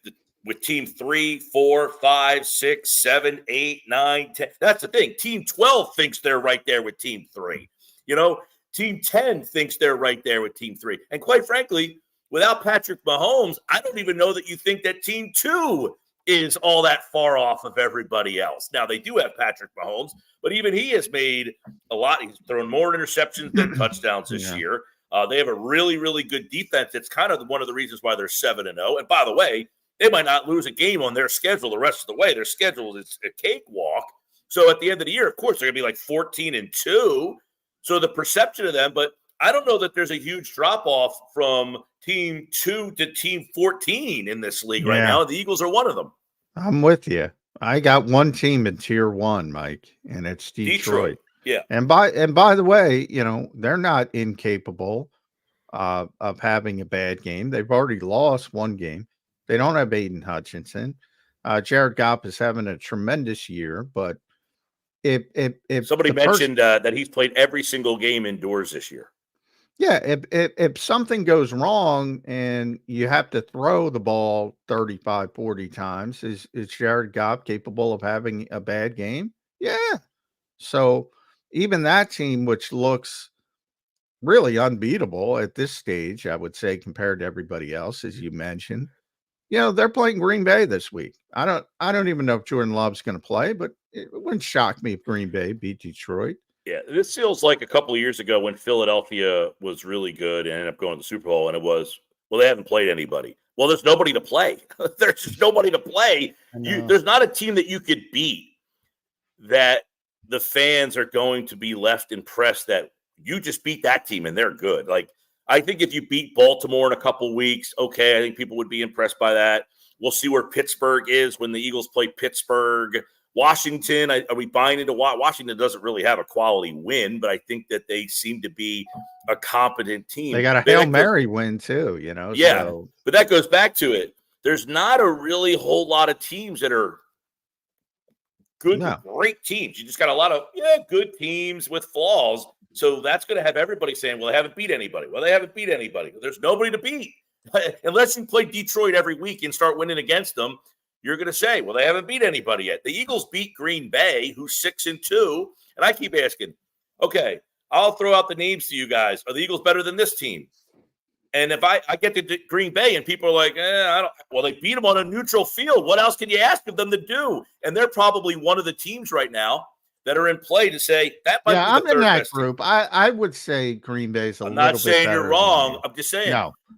I: team 3, 4, 5, 6, 7, 8, 9, 10. That's the thing. Team 12 thinks they're right there with team 3. You know, team 10 thinks they're right there with team 3. And quite frankly, without Patrick Mahomes, I don't even know that you think that team 2 is all that far off of everybody else. Now, they do have Patrick Mahomes, but even he has made a lot. He's thrown more interceptions than touchdowns this year. They have a really, really good defense. It's kind of one of the reasons why they're 7-0. And by the way, they might not lose a game on their schedule the rest of the way. Their schedule is a cakewalk. So at the end of the year, of course, they're going to be like 14-2. So the perception of them, but I don't know that there's a huge drop-off from team 2 to team 14 in this league right now. The Eagles are one of them.
C: I'm with you. I got one team in tier 1, Mike, and it's Detroit.
I: Yeah.
C: And by the way, you know, they're not incapable of having a bad game. They've already lost one game. They don't have Aiden Hutchinson. Jared Goff is having a tremendous year, but if
I: somebody mentioned that he's played every single game indoors this year.
C: Yeah, if something goes wrong and you have to throw the ball 35, 40 times, is Jared Goff capable of having a bad game? Yeah. So even that team, which looks really unbeatable at this stage, I would say, compared to everybody else, as you mentioned, you know, they're playing Green Bay this week. I don't even know if Jordan Love's going to play, but it wouldn't shock me if Green Bay beat Detroit.
I: Yeah, this feels like a couple of years ago when Philadelphia was really good and ended up going to the Super Bowl, and it was, well, they haven't played anybody. Well, there's nobody to play. There's just nobody to play. There's not a team that you could beat that the fans are going to be left impressed that you just beat that team and they're good. Like, I think if you beat Baltimore in a couple of weeks, okay, I think people would be impressed by that. We'll see where Pittsburgh is when the Eagles play Pittsburgh. Washington, are we buying into Washington? Doesn't really have a quality win, but I think that they seem to be a competent team.
C: They got a Hail Mary win too,
I: Yeah,
C: so.
I: but that goes back to it. There's not a really whole lot of teams that are good, great teams. You just got a lot of good teams with flaws. So that's going to have everybody saying, well, they haven't beat anybody. Well, they haven't beat anybody. There's nobody to beat. Unless you play Detroit every week and start winning against them, you're going to say, well, they haven't beat anybody yet. The Eagles beat Green Bay, who's 6-2. And I keep asking, okay, I'll throw out the names to you guys. Are the Eagles better than this team? And if I get to Green Bay and people are like, they beat them on a neutral field. What else can you ask of them to do? And they're probably one of the teams right now that are in play to say that might be the
C: I'm
I: third
C: in that
I: best
C: group. I would say Green Bay's a
I: I'm
C: little
I: not
C: bit
I: saying
C: better
I: you're wrong. I'm just saying.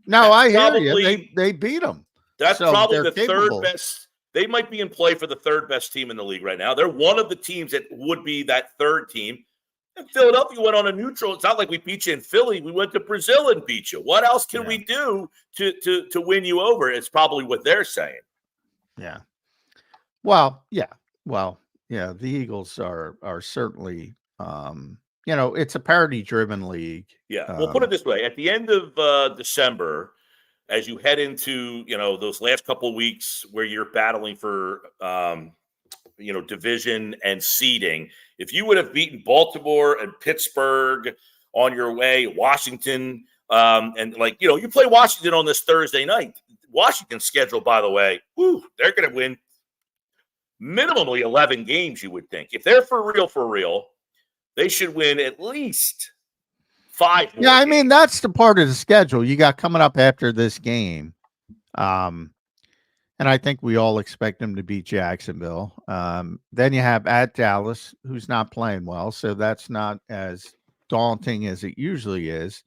C: No, I hear
I: probably,
C: you. They beat them.
I: That's
C: so
I: probably the
C: capable.
I: third best. They might be in play for the third best team in the league right now. They're one of the teams that would be that third team. And Philadelphia went on a neutral. It's not like we beat you in Philly. We went to Brazil and beat you. What else can we do to win you over? It's probably what they're saying.
C: Yeah. Well, yeah. Well, yeah. The Eagles are certainly, it's a parity-driven league.
I: Yeah. We'll put it this way: at the end of December, as you head into those last couple of weeks where you're battling for division and seeding. If you would have beaten Baltimore and Pittsburgh on your way, Washington, and you play Washington on this Thursday night. Washington's schedule, by the way, they're going to win minimally 11 games, you would think. If they're for real, they should win at least 5 more
C: Yeah, I
I: games.
C: mean, that's the part of the schedule you got coming up after this game. And I think we all expect them to beat Jacksonville. Then you have at Dallas, who's not playing well, so that's not as daunting as it usually is.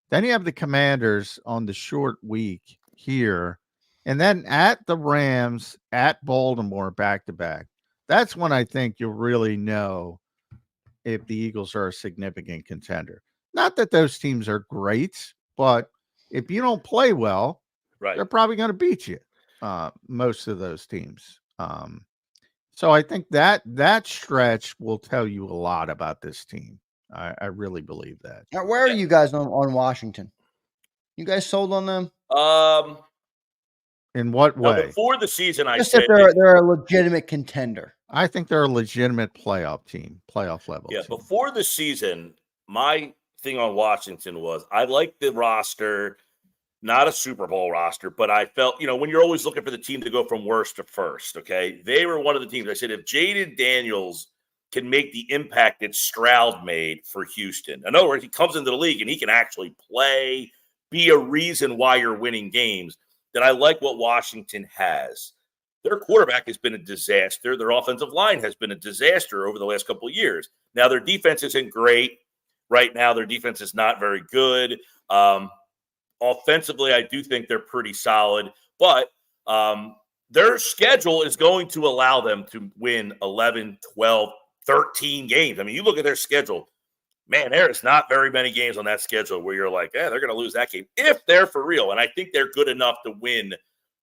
C: Then you have the Commanders on the short week here, and then at the Rams, at Baltimore, back-to-back. That's when I think you'll really know if the Eagles are a significant contender. Not that those teams are great, but if you don't play well, they're probably going to beat you. Most of those teams. So I think that stretch will tell you a lot about this team. I really believe that.
B: Now, where are you guys on Washington? You guys sold on them?
C: In what way?
I: Before the season, I
B: Just
I: said
B: if they're a legitimate contender.
C: I think they're a legitimate playoff team, playoff level.
I: Yeah,
C: team.
I: before the season, my thing on Washington was I liked the roster. Not a Super Bowl roster, but I felt, when you're always looking for the team to go from worst to first, okay? They were one of the teams. I said, if Jaden Daniels can make the impact that Stroud made for Houston, in other words, he comes into the league and he can actually play, be a reason why you're winning games, then I like what Washington has. Their quarterback has been a disaster. Their offensive line has been a disaster over the last couple of years. Now, their defense isn't great. Right now, their defense is not very good. Offensively, I do think they're pretty solid, but their schedule is going to allow them to win 11, 12, 13 games. I mean, you look at their schedule, man, there is not very many games on that schedule where you're like, they're going to lose that game if they're for real. And I think they're good enough to win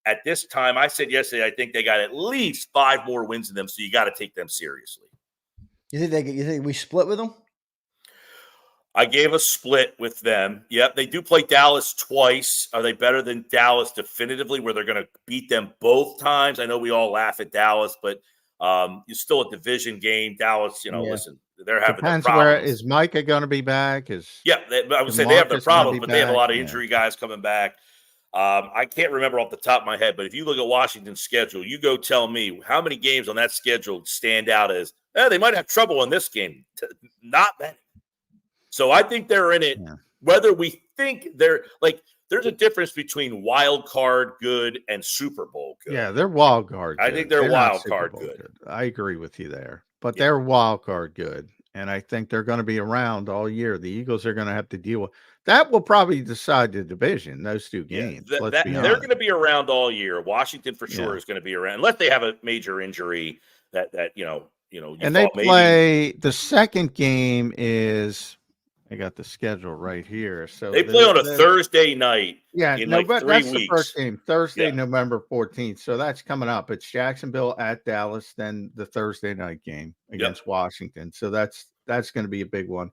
I: at this time. I said yesterday, I think they got at least 5 more wins in them, so you got to take them seriously.
B: You think we split with them?
I: I gave a split with them. Yep, they do play Dallas twice. Are they better than Dallas definitively, where they're going to beat them both times? I know we all laugh at Dallas, but it's still a division game. Dallas, listen, they're having their problems.
C: Where is Micah going to be back? I
I: would say they have their problems, but they have a lot of injury guys coming back. I can't remember off the top of my head, but if you look at Washington's schedule, you go tell me how many games on that schedule stand out as, they might have trouble in this game. Not many. So I think they're in it, whether we think they're like, there's a difference between wild card good and Super Bowl good.
C: Yeah, they're wild card good.
I: I think they're wild card good.
C: I agree with you there, but they're wild card good. And I think they're going to be around all year. The Eagles are going to have to deal with that. Will probably decide the division, those 2 games.
I: They're going to be around all year. Washington for sure is going to be around, unless they have a major injury that and they play the second game is
C: I got the schedule right here. So
I: They play on a Thursday night.
C: Yeah,
I: in
C: no,
I: like
C: but
I: 3
C: that's
I: weeks.
C: the first game, Thursday,
I: Yeah.
C: November 14th. So that's coming up. It's Jacksonville at Dallas, then the Thursday night game against Washington. So that's going to be a big one.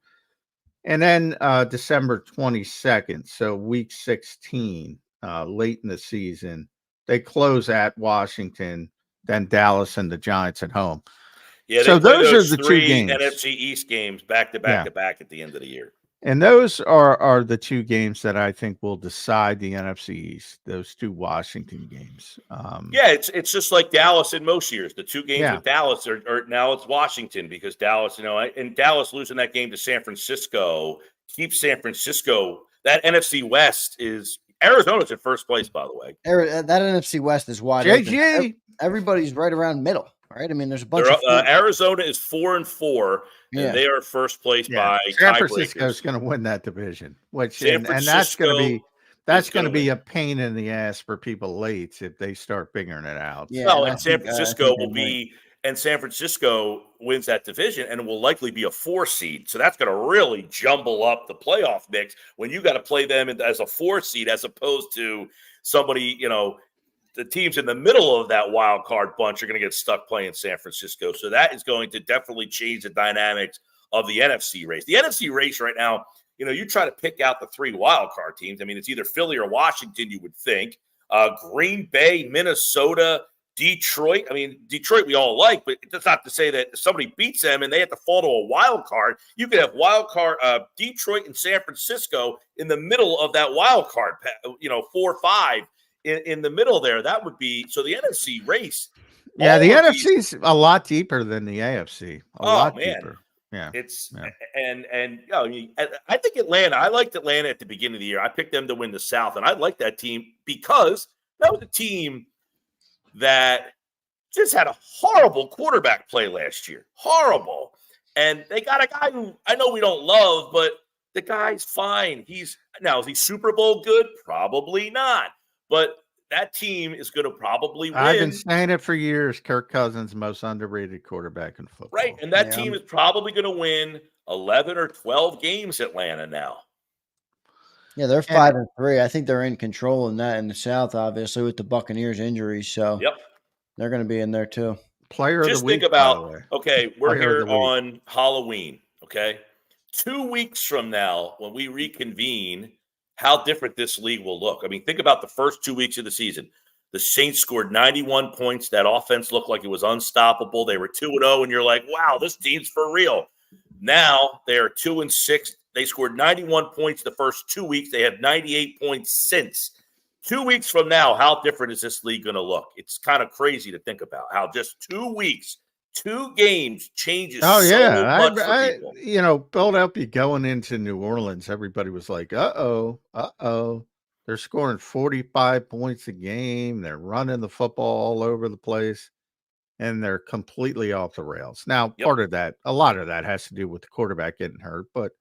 C: And then December 22nd, so week 16, late in the season, they close at Washington, then Dallas and the Giants at home.
I: Yeah,
C: so
I: they play
C: those are the 2
I: 3
C: games.
I: NFC East games back to back to back at the end of the year.
C: And those are the 2 games that I think will decide the NFC East. Those 2 Washington games.
I: Yeah, it's just like Dallas in most years. The 2 games with Dallas are now it's Washington because Dallas, and Dallas losing that game to San Francisco keeps San Francisco. That NFC West is Arizona's in first place, by the way.
B: That NFC West is wide open. Everybody's right around middle. Right, I mean, there's a bunch of
I: Arizona is 4-4, and they are first place by
C: San Francisco is going to win that division, and that's going to be a pain in the ass for people late if they start figuring it out.
I: Yeah, and San Francisco will be, and San Francisco wins that division, and it will likely be a 4 seed. So that's going to really jumble up the playoff mix when you got to play them as a 4 seed as opposed to somebody, the teams in the middle of that wild card bunch are going to get stuck playing San Francisco. So that is going to definitely change the dynamics of the NFC race. The NFC race right now, you try to pick out the 3 wild card teams. I mean, it's either Philly or Washington, you would think. Green Bay, Minnesota, Detroit. I mean, Detroit we all like, but that's not to say that if somebody beats them and they have to fall to a wild card. You could have wild card Detroit and San Francisco in the middle of that wild card, 4-5. In the middle there, that would be so the NFC race.
C: Yeah, the NFC's a lot deeper than the AFC. A lot deeper. Yeah,
I: and I think Atlanta. I liked Atlanta at the beginning of the year. I picked them to win the South, and I liked that team because that was a team that just had a horrible quarterback play last year. Horrible, and they got a guy who I know we don't love, but the guy's fine. Is he Super Bowl good? Probably not. But that team is going to probably win.
C: I've been saying it for years. Kirk Cousins, most underrated quarterback in football.
I: Right, and that team is probably going to win 11 or 12 games, Atlanta, now.
B: Yeah, they're 5-3. I think they're in control in that in the South, obviously, with the Buccaneers injuries. So they're going to be in there too.
C: Player of the week.
I: Just think about, we're here on Halloween, 2 weeks from now when we reconvene, how different this league will look. I mean, think about the first 2 weeks of the season. The Saints scored 91 points. That offense looked like it was unstoppable. They were 2-0, and you're like, wow, this team's for real. Now they are 2-6. They scored 91 points the first 2 weeks. They have 98 points since. 2 weeks from now, how different is this league going to look? It's kind of crazy to think about how just 2 weeks, 2 games changes so much for people.
C: Philadelphia going into New Orleans, everybody was like, uh-oh. They're scoring 45 points a game. They're running the football all over the place, and they're completely off the rails. Now, part of that, a lot of that has to do with the quarterback getting hurt, but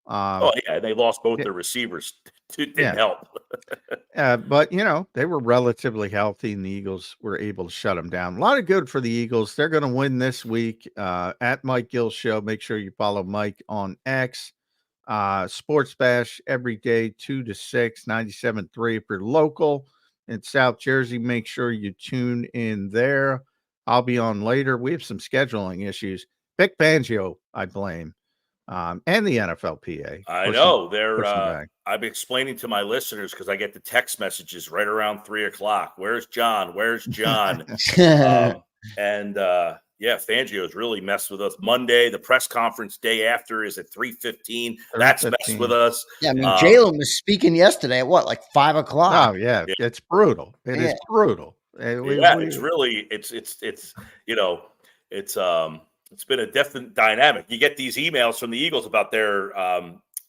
I: they lost both their receivers. It didn't help.
C: But, they were relatively healthy, and the Eagles were able to shut them down. A lot of good for the Eagles. They're going to win this week at Mike Gill Show. Make sure you follow Mike on X. Sports Bash every day, 2 to 6, 97.3. If you're local in South Jersey, make sure you tune in there. I'll be on later. We have some scheduling issues. Vic Fangio, I blame. And the NFLPA.
I: I know they're. I'm explaining to my listeners because I get the text messages right around 3:00. Where's John? Where's John? Fangio's really messed with us. Monday, the press conference day after is at 3:15. That's messed with us.
B: Yeah, I mean, Jalen was speaking yesterday at what, like 5:00?
C: Oh yeah, it's brutal. It is brutal.
I: It's really it's been a different dynamic. You get these emails from the Eagles about their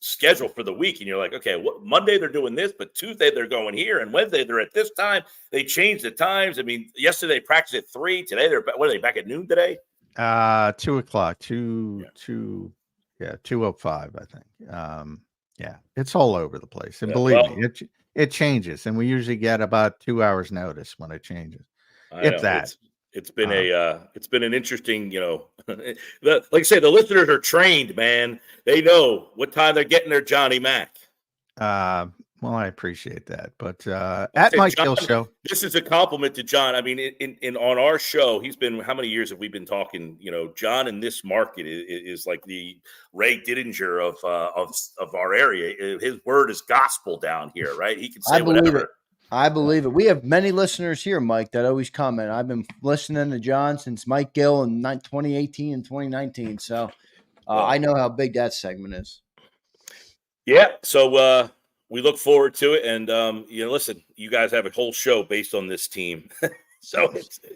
I: schedule for the week, and you're like, okay, Monday they're doing this, but Tuesday they're going here, and Wednesday they're at this time. They changed the times. I mean, yesterday they practiced at 3. Today what are they back at noon today?
C: 2:00, 2:05, I think. It's all over the place, and believe me, it changes, and we usually get about 2 hours notice when it changes, if that.
I: It's been it's been an interesting, like I say, the listeners are trained, man. They know what time they're getting their Johnny Mac.
C: Well, I appreciate that, but at Mike
I: John,
C: Gill Show,
I: this is a compliment to John. I mean, in on our show, he's been, how many years have we been talking? John in this market is like the Ray Didinger of our area. His word is gospel down here, right? He can say whatever.
B: I believe it. We have many listeners here, Mike, that always comment. I've been listening to John since Mike Gill in 2018 and 2019, so I know how big that segment is.
I: Yeah, so we look forward to it, and listen, you guys have a whole show based on this team, so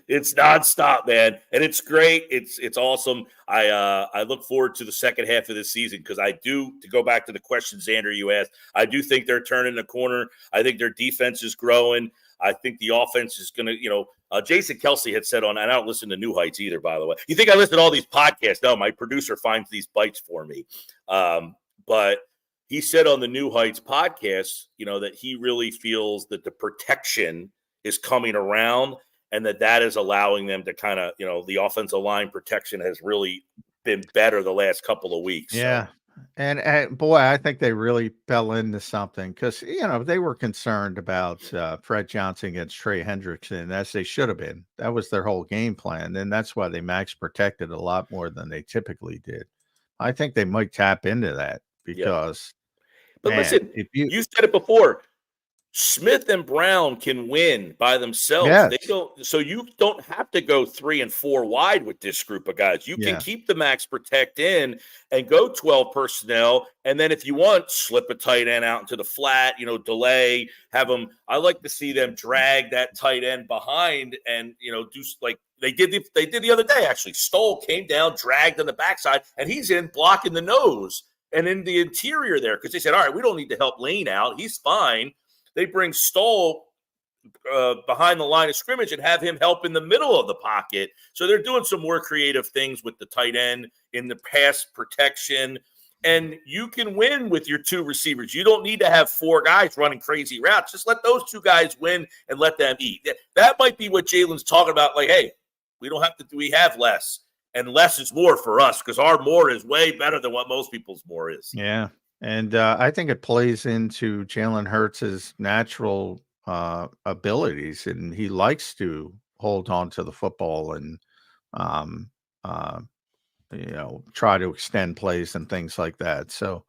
I: it's nonstop, man, and it's great. It's awesome. I look forward to the second half of this season because to go back to the question, Zander, you asked, I do think they're turning the corner. I think their defense is growing. I think the offense is going to, Jason Kelsey had said and I don't listen to New Heights either, by the way. You think I listen to all these podcasts? No, my producer finds these bites for me, but he said on the New Heights podcast, that he really feels that the protection is coming around and that is allowing them to kind of, the offensive line protection has really been better the last couple of weeks.
C: Yeah. So. And boy, I think they really fell into something because, they were concerned about Fred Johnson against Trey Hendrickson, as they should have been. That was their whole game plan. And that's why they max protected a lot more than they typically did. I think they might tap into that. Because,
I: but man, listen, if you said it before, Smith and Brown can win by themselves.
C: Yes.
I: So you don't have to go 3 and 4 wide with this group of guys. You can keep the max protect in and go 12 personnel. And then if you want, slip a tight end out into the flat, delay, have them. I like to see them drag that tight end behind and, do like they did the other day, actually. Stoll came down, dragged on the backside, and he's in blocking the nose. And in the interior there, because they said, all right, we don't need to help Lane out. He's fine. They bring Stoll behind the line of scrimmage and have him help in the middle of the pocket. So they're doing some more creative things with the tight end in the pass protection. And you can win with your 2 receivers. You don't need to have 4 guys running crazy routes. Just let those 2 guys win and let them eat. That might be what Jalen's talking about. Like, hey, we have less. And less is more for us because our more is way better than what most people's more is.
C: Yeah. And I think it plays into Jalen Hurts' natural abilities, and he likes to hold on to the football and, try to extend plays and things like that. So,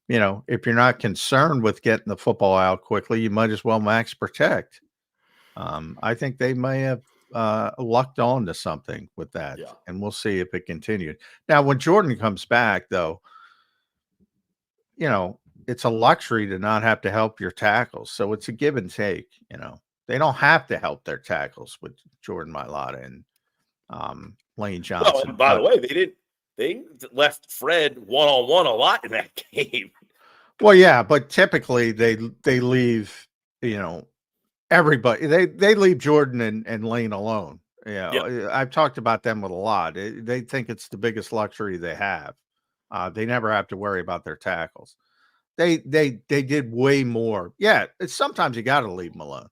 C: if you're not concerned with getting the football out quickly, you might as well max protect. I think they may have lucked on to something with that, and we'll see if it continued. Now, when Jordan comes back, though, it's a luxury to not have to help your tackles. So it's a give and take. They don't have to help their tackles with Jordan Mailata and Lane Johnson.
I: Well, and by the way, they left Fred one-on-one a lot in that game.
C: Well, yeah, but typically they leave, everybody. They leave Jordan and Lane alone. I've talked about them with a lot. They think it's the biggest luxury they have. They never have to worry about their tackles. They did way more. Yeah, sometimes you got to leave them alone,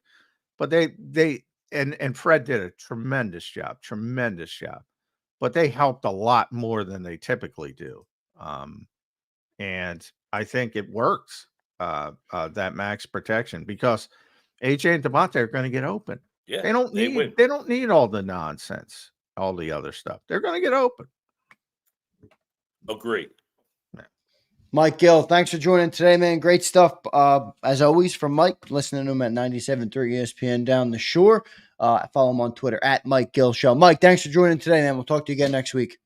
C: but they Fred did a tremendous job, but they helped a lot more than they typically do. And I think it works, that max protection, because AJ and Devontae are going to get open.
I: Yeah,
C: they don't need all the nonsense, all the other stuff. They're going to get open.
I: Agree.
B: Mike Gill, thanks for joining today, man. Great stuff, as always, from Mike. Listening to him at 97.3 ESPN down the shore. Follow him on Twitter at Mike Gill Show. Mike, thanks for joining today, man. We'll talk to you again next week.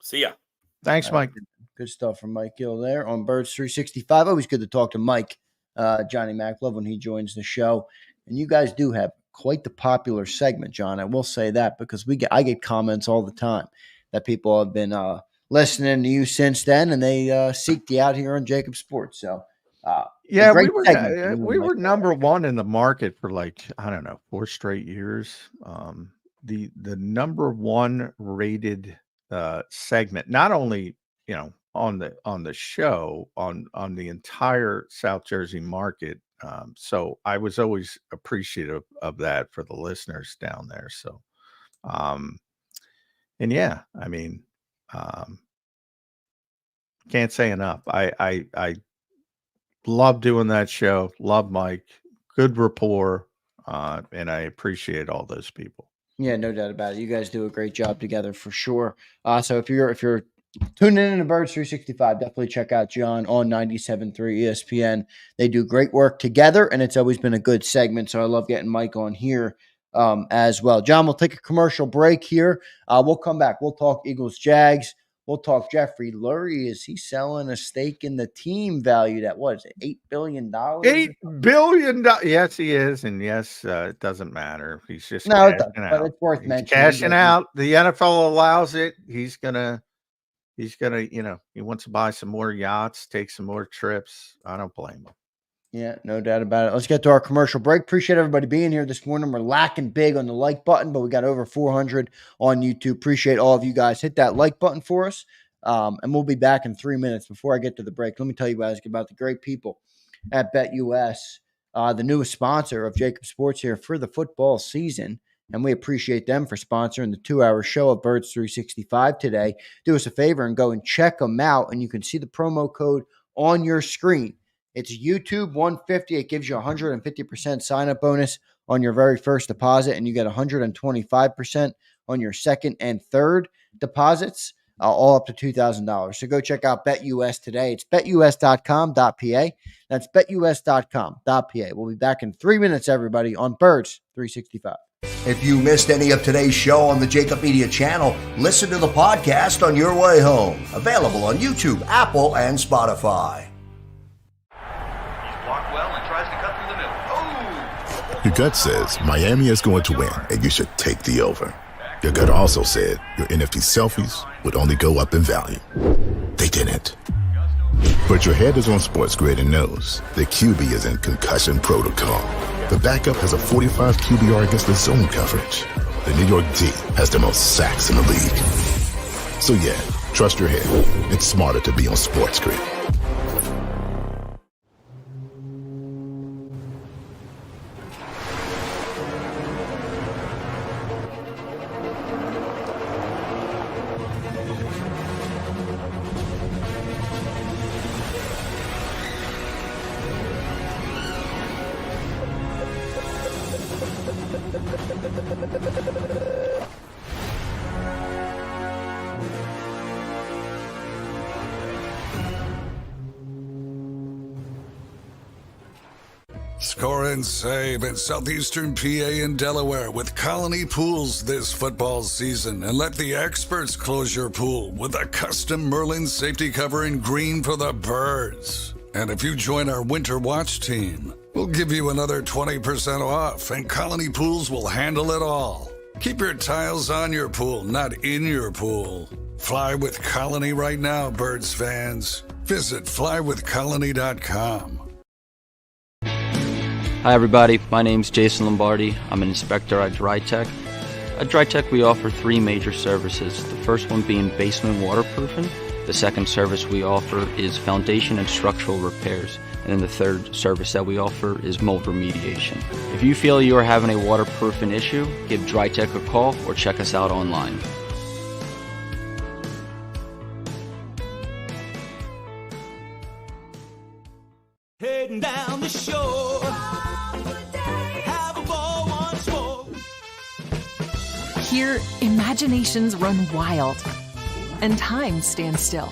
I: See ya.
C: Thanks, Mike.
B: Good stuff from Mike Gill there on Birds 365. Always good to talk to Mike, Johnny Mac. Love when he joins the show. And you guys do have quite the popular segment, John. I will say that because I get comments all the time that people have been listening to you since then, and they seek you out here on JAKIB Sports. So,
C: we were number 1 in the market for 4 straight years. The number 1 rated segment, not only on the show, on the entire South Jersey market. So I was always appreciative of that for the listeners down there. So And yeah, I mean, can't say enough. I love doing that show. Love Mike. Good rapport. And I appreciate all those people.
B: Yeah, no doubt about it. You guys do a great job together for sure. So if you're tuning in to Birds 365, definitely check out John on 97.3 ESPN. They do great work together, and it's always been a good segment. So I love getting Mike on here as well. John, we'll take a commercial break here. We'll come back. We'll talk Eagles, Jags. We'll talk Jeffrey Lurie. Is he selling a stake in the team valued at what is it, $8 billion?
C: $8 billion. Yes, he is. And yes, it doesn't matter. He's just
B: No, it
C: cashing
B: doesn't,
C: out.
B: but it's worth
C: He's
B: mentioning.
C: cashing out. The NFL allows it. He's gonna, he wants to buy some more yachts, take some more trips. I don't blame him.
B: Yeah, no doubt about it. Let's get to our commercial break. Appreciate everybody being here this morning. We're lacking big on the like button, but we got over 400 on YouTube. Appreciate all of you guys. Hit that like button for us. And we'll be back in 3 minutes. Before I get to the break, let me tell you guys about the great people at BetUS, the newest sponsor of JAKIB Sports here for the football season. And we appreciate them for sponsoring the 2-hour show of Birds 365 today. Do us a favor and go and check them out. And you can see the promo code on your screen. It's YouTube 150. It gives you 150% sign-up bonus on your very first deposit, and you get 125% on your second and third deposits, all up to $2,000. So go check out BetUS today. It's betus.com.pa. That's betus.com.pa. We'll be back in 3 minutes, everybody, on Birds 365.
D: If you missed any of today's show on the JAKIB Media channel, listen to the podcast on your way home. Available on YouTube, Apple, and Spotify.
E: Blocked well and tries to cut through the middle. Oh!
J: Your gut says Miami is going to win, and you should take the over. Your gut also said your NFT selfies would only go up in value. They didn't. But your head is on Sports Grid and knows the QB is in concussion protocol. The backup has a 45 QBR against the zone coverage. The New York D has the most sacks in the league. So yeah, trust your head. It's smarter to be on Sports Grid.
A: Score and save in Southeastern PA and Delaware with Colony Pools this football season, and let the experts close your pool with a custom Merlin safety cover in green for the birds. And if you join our Winter Watch team, we'll give you another 20% off, and Colony Pools will handle it all. Keep your tiles on your pool, not in your pool. Fly with Colony right now, Birds fans. Visit flywithcolony.com.
F: Hi everybody, my name's Jason Lombardi. I'm an inspector at DryTech. At DryTech we offer three major services, the first one being basement waterproofing. The second service we offer is foundation and structural repairs. And then the third service that we offer is mold remediation. If you feel you are having a waterproofing issue, give DryTech a call or check us out online.
G: Heading down the shore. Have a ball once more.
H: Here, imaginations run wild and time stands still.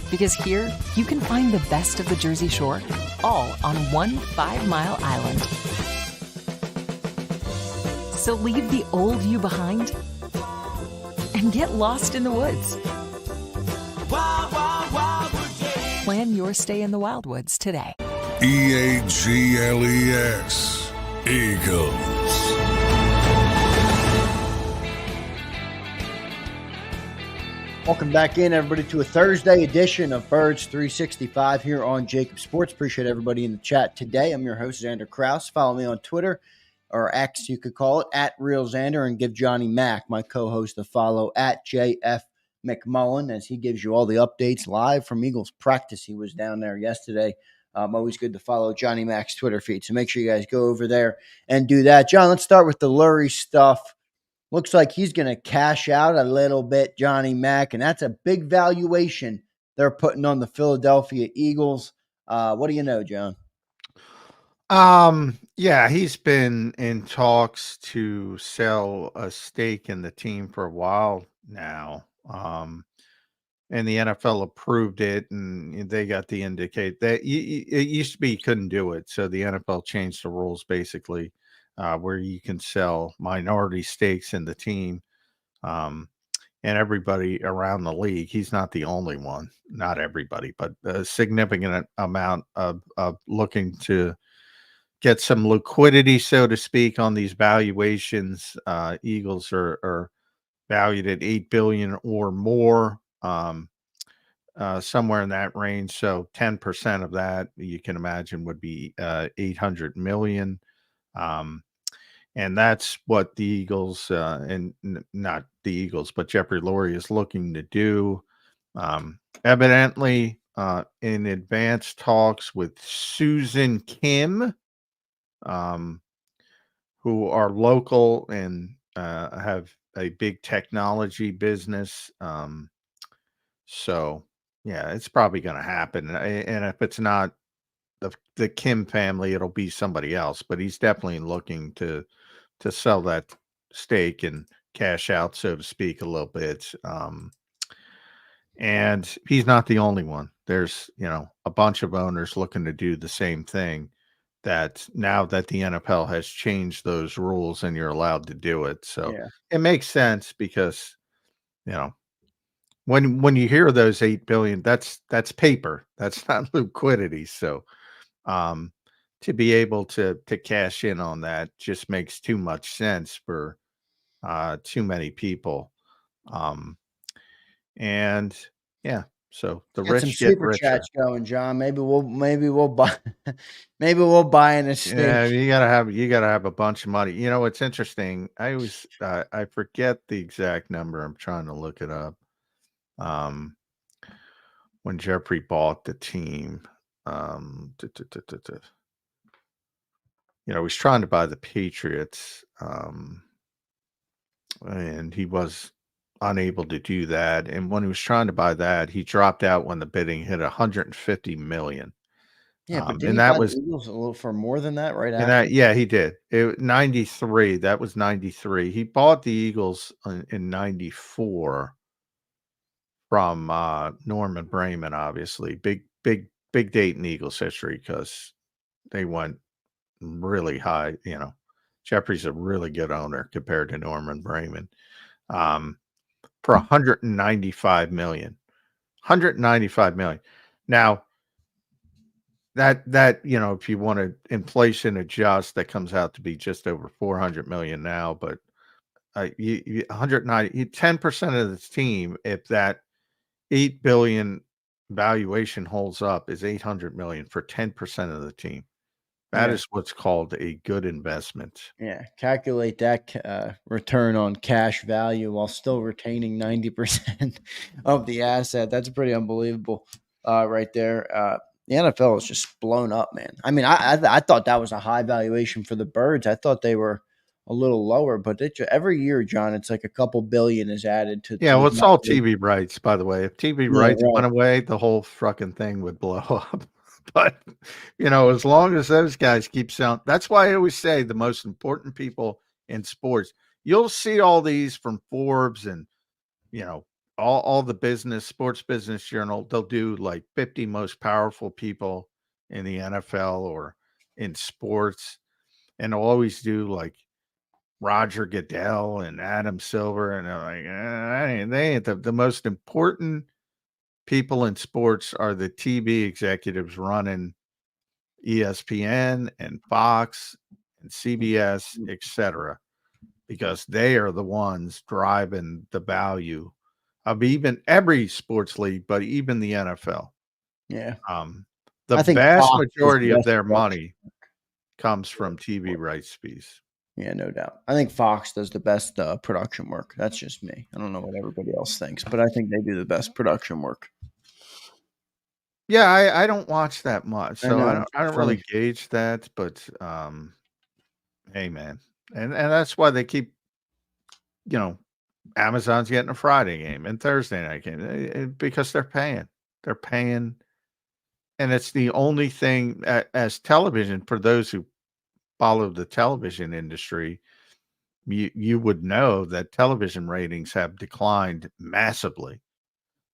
H: Because here, you can find the best of the Jersey Shore, all on one 5-mile island. So leave the old you behind and get lost in the woods.
G: Wild, wild, wildwood days.
H: Plan your stay in the Wildwoods today.
A: EAGLES, Eagles.
B: Welcome back in, everybody, to a Thursday edition of Birds 365 here on JAKIB Sports. Appreciate everybody in the chat today. I'm your host, Zander Krause. Follow me on Twitter, or X, you could call it, at Real Zander, and give Johnny Mack, my co-host, a follow at JF McMullen, as he gives you all the updates live from Eagles practice. He was down there yesterday. Always good to follow Johnny Mack's Twitter feed, so make sure you guys go over there and do that. John, let's start with the Lurie stuff. Looks like he's going to cash out a little bit, Johnny Mack, and that's a big valuation they're putting on the Philadelphia Eagles. What do you know, John?
C: Yeah, he's been in talks to sell a stake in the team for a while now. And the NFL approved it, and they got the indicate that it used to be you couldn't do it. So the NFL changed the rules basically, where you can sell minority stakes in the team. And everybody around the league, he's not the only one, not everybody, but a significant amount of looking to get some liquidity, so to speak, on these valuations. Eagles are valued at $8 billion or more. Somewhere in that range. So 10% of that, you can imagine, would be 800 million. And that's what the Eagles not the Eagles, but Jeffrey Lurie is looking to do. Evidently, in advanced talks with Susan Kim, who are local and have a big technology business. So yeah, it's probably going to happen. And if it's not the Kim family, it'll be somebody else. But he's definitely looking to sell that stake and cash out, so to speak, a little bit. And he's not the only one. There's a bunch of owners looking to do the same thing. That now that the NFL has changed those rules and you're allowed to do it, so it makes sense because when you hear those 8 billion, that's paper. That's not liquidity. So to be able to cash in on that just makes too much sense for too many people. And yeah, so the
B: Got some
C: rich get
B: super
C: richer.
B: chats going, John. Maybe we'll buy an estate.
C: Yeah, you gotta have a bunch of money. It's interesting. I always I forget the exact number. I'm trying to look it up. When Jeffrey bought the team, he's trying to buy the Patriots, and he was unable to do that. And when he was trying to buy that, he dropped out when the bidding hit 150 million.
B: Yeah, but did
C: and
B: he
C: that
B: buy
C: was
B: the Eagles a little for more than that right
C: and
B: after?
C: that yeah, he did. 93. That was 93. He bought the Eagles in 94 from Norman Brayman, obviously. Big date in Eagles history because they went really high. Jeffrey's a really good owner compared to Norman Brayman. For 195 million. 195 million. Now, that if you want to inflation adjust, that comes out to be just over 400 million now. But 190, 10% of the team, if that 8 billion valuation holds up, is 800 million for 10% of the team. That is what's called a good investment.
B: Yeah, calculate that return on cash value while still retaining 90% of the asset. That's pretty unbelievable, right there. The NFL is just blown up, man. I mean, I thought that was a high valuation for the Birds. I thought they were a little lower, but every year, John, it's like a couple billion is added to.
C: Yeah,
B: the
C: well, it's all TV rights, by the way. If TV rights
B: right.
C: went away, the whole fucking thing would blow up. But, as long as those guys keep selling, that's why I always say the most important people in sports, you'll see all these from Forbes and, all the sports business journal. They'll do like 50 most powerful people in the NFL or in sports. And they'll always do like Roger Goodell and Adam Silver. And they're like, they ain't the most important people in sports are the TV executives running ESPN and Fox and CBS, etc., because they are the ones driving the value of even every sports league, but even the NFL.
B: Yeah.
C: The
B: I think
C: vast
B: Fox is
C: majority
B: the
C: of
B: best
C: their
B: production.
C: money comes from TV rights fees.
B: Yeah, no doubt. I think Fox does the best production work. That's just me. I don't know what everybody else thinks, but I think they do the best production work.
C: Yeah, I don't watch that much, so I don't
B: it's
C: really gauge that. But hey, man, and that's why they keep Amazon's getting a Friday game and Thursday night game because they're paying. They're paying. And it's the only thing as television, for those who follow the television industry, you would know that television ratings have declined massively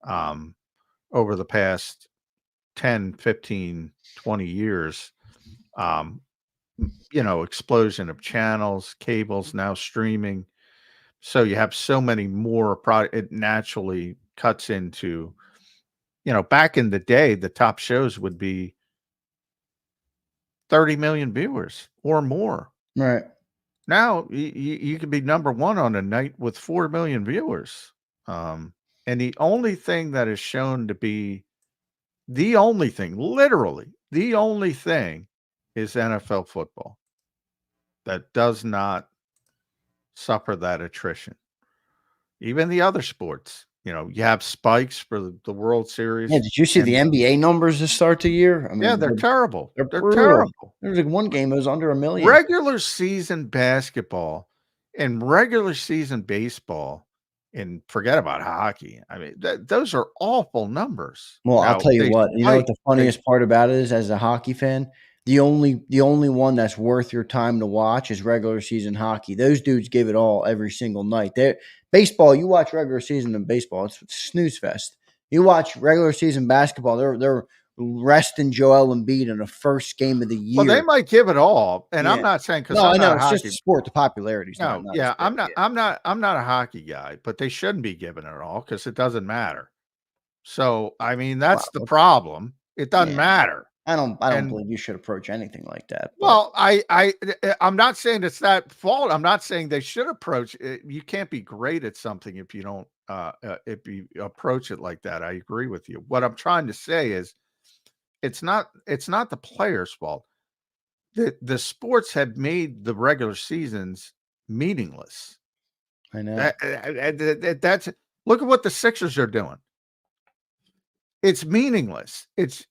C: over the past 10, 15, 20 years. Explosion of channels, cables, now streaming. So you have so many more product. It naturally cuts into, back in the day, the top shows would be 30 million viewers or more.
B: Right.
C: Now you could be number one on a night with 4 million viewers. And the only thing that is shown to be the only thing, literally the only thing, is NFL football. That does not suffer that attrition. Even the other sports, you have spikes for the World Series.
B: Yeah, did you see the NBA numbers to start the year? I mean,
C: yeah, they're terrible. They're
B: brutal.
C: terrible.
B: There was like one game that was under 1 million.
C: Regular season basketball and regular season baseball, and forget about hockey. I mean, those are awful numbers.
B: Well, I'll tell you what. You know what the funniest part about it is, as a hockey fan? The only one that's worth your time to watch is regular season hockey. Those dudes give it all every single night. Baseball, you watch regular season in baseball, it's snooze fest. You watch regular season basketball, they're resting Joel Embiid in the first game of the year.
C: Well, they might give it all, and I'm not saying because
B: I know it's just a sport. The popularity.
C: I'm not a hockey guy, but they shouldn't be giving it all because it doesn't matter. So I mean, that's the problem. It doesn't matter.
B: I don't believe you should approach anything like that. But.
C: Well, I'm not saying it's that fault. I'm not saying they should approach it. You can't be great at something if you don't if you approach it like that. I agree with you. What I'm trying to say is it's not the players' fault. The sports have made the regular seasons meaningless.
B: I know.
C: That's look at what the Sixers are doing. It's meaningless. It's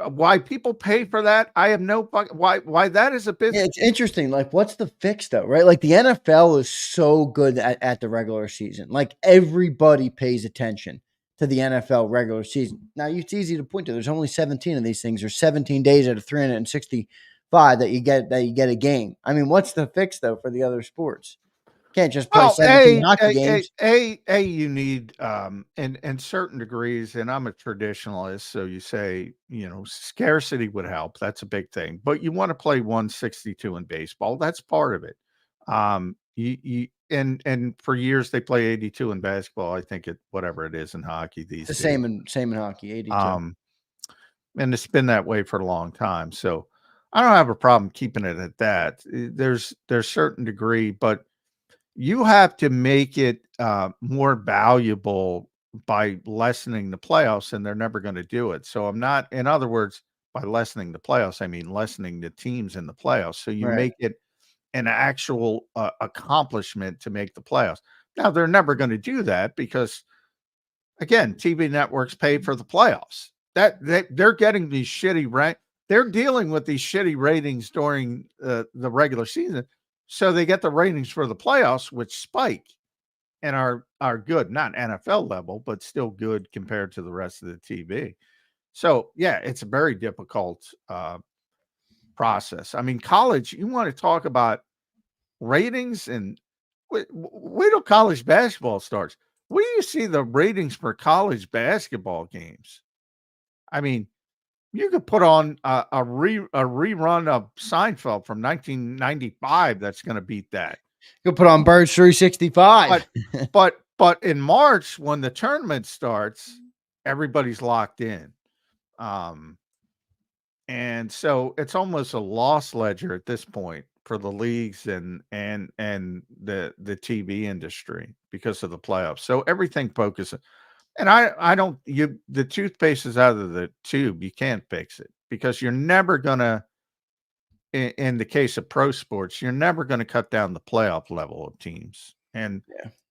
C: why people pay for that. I have no why that is a business.
B: Yeah, it's interesting. Like, what's the fix though, right? Like the NFL is so good at the regular season. Like everybody pays attention to the NFL regular season. Now it's easy to point to. There's only 17 of these things. There's 17 days out of 365 that you get a game. I mean, what's the fix though for the other sports? Can't just play 17 hockey games.
C: You need in certain degrees, and I'm a traditionalist, so you say, scarcity would help. That's a big thing. But you want to play 162 in baseball. That's part of it. And for years they play 82 in basketball. I think whatever it is in hockey these days.
B: Same in hockey, 82.
C: And it's been that way for a long time. So I don't have a problem keeping it at that. There's certain degree, but you have to make it more valuable by lessening the playoffs, and they're never going to do it. So in other words, by lessening the playoffs, I mean lessening the teams in the playoffs. So you make it an actual accomplishment to make the playoffs. Now, they're never going to do that because, again, TV networks pay for the playoffs. They're getting these shitty they're dealing with these shitty ratings during the regular season. So they get the ratings for the playoffs, which spike and are good, not NFL level, but still good compared to the rest of the TV. So, yeah, it's a very difficult process. I mean, college, you want to talk about ratings, and wait till college basketball starts. Where do you see the ratings for college basketball games? I mean, you could put on a rerun of Seinfeld from 1995 that's going to beat that.
B: You could put on Birds 365.
C: But in March, when the tournament starts, everybody's locked in. And so it's almost a loss ledger at this point for the leagues and the TV industry because of the playoffs. So everything focuses. And the toothpaste is out of the tube. You can't fix it because you're never going to, in the case of pro sports, you're never going to cut down the playoff level of teams. And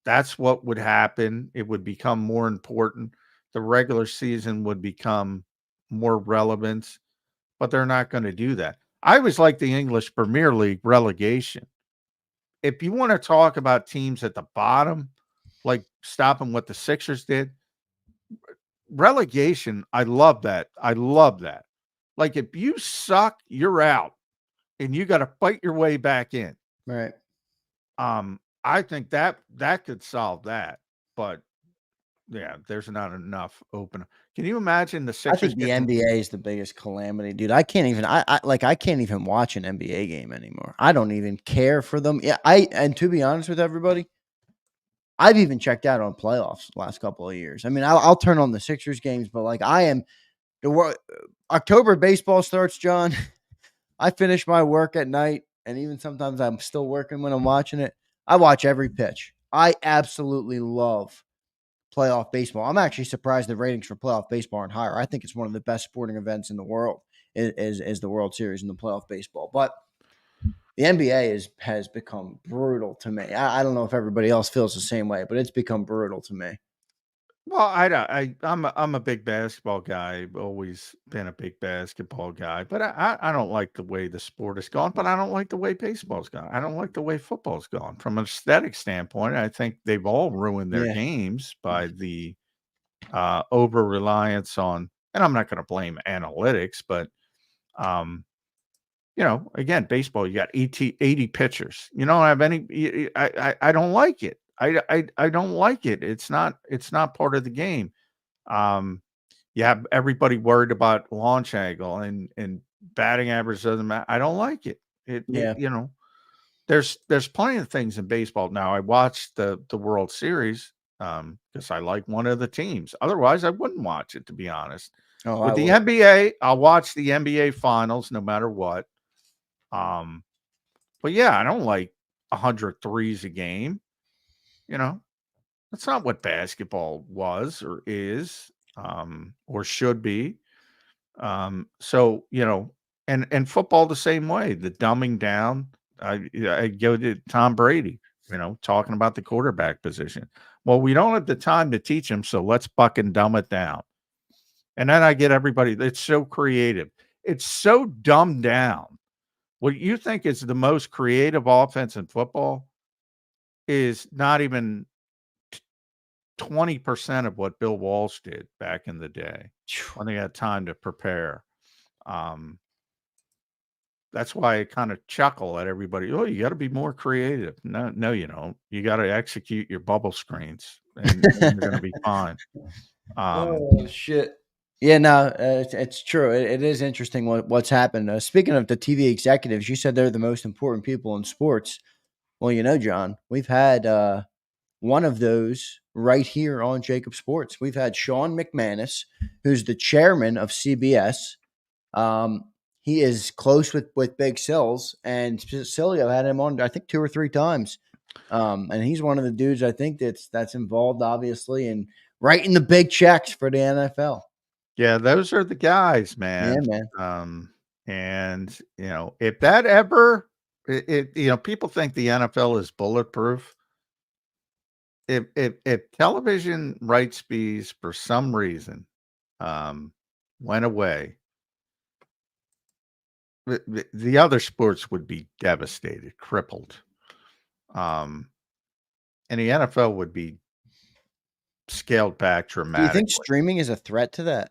C: that's what would happen. It would become more important. The regular season would become more relevant, but they're not going to do that. I always like the English Premier League relegation if you want to talk about teams at the bottom, like stopping what the Sixers did, relegation, I love that. I love that. Like if you suck, you're out and you got to fight your way back in.
B: Right.
C: I think that could solve that. But yeah, there's not enough open. Can you imagine the
B: I
C: Sixers?
B: think the NBA is the biggest calamity, dude. I can't even I can't even watch an NBA game anymore. I don't even care for them. Yeah, and to be honest with everybody, I've even checked out on playoffs the last couple of years. I mean, I'll turn on the Sixers games, but like I am October baseball starts, John. I finish my work at night, and even sometimes I'm still working when I'm watching it. I watch every pitch. I absolutely love playoff baseball. I'm actually surprised the ratings for playoff baseball aren't higher. I think it's one of the best sporting events in the world is the World Series and the playoff baseball. But the NBA has become brutal to me. I don't know if everybody else feels the same way, but it's become brutal to me.
C: Well, I'm a big basketball guy. I've always been a big basketball guy, but I don't like the way the sport has gone. But I don't like the way baseball's gone. I don't like the way football's gone. From an aesthetic standpoint, I think they've all ruined their games by the over reliance on. And I'm not going to blame analytics, but again, baseball, you got 80 pitchers. You don't have any. I don't like it. I don't like it. It's not part of the game. You have everybody worried about launch angle and batting average doesn't matter. I don't like it. There's plenty of things in baseball. Now I watched the World Series because I like one of the teams. Otherwise, I wouldn't watch it, to be honest. With the NBA, I'll watch the NBA finals no matter what. But yeah, I don't like 100 threes a game. That's not what basketball was or is, or should be. So, and football the same way, the dumbing down. I go to Tom Brady, talking about the quarterback position. Well, we don't have the time to teach him, so let's fucking dumb it down. And then I get everybody. It's so creative. It's so dumbed down. What you think is the most creative offense in football is not even 20% of what Bill Walsh did back in the day when they had time to prepare. That's why I kind of chuckle at everybody. Oh, you got to be more creative. No, you don't. You got to execute your bubble screens, and you're going to be fine.
B: Oh shit! Yeah, no, it's true. It is interesting what's happened. Speaking of the TV executives, you said they're the most important people in sports. Well, John, we've had one of those right here on JAKIB Sports. We've had Sean McManus, who's the chairman of CBS. He is close with Big Sills, and Cilio had him on, I think, 2 or 3 times. And he's one of the dudes I think that's involved, obviously, in writing the big checks for the NFL.
C: Yeah, those are the guys, man.
B: Yeah, man.
C: And if that ever, people think the NFL is bulletproof. If television rights fees for some reason went away, the other sports would be devastated, crippled. And the NFL would be scaled back dramatically.
B: Do you think streaming is a threat to that?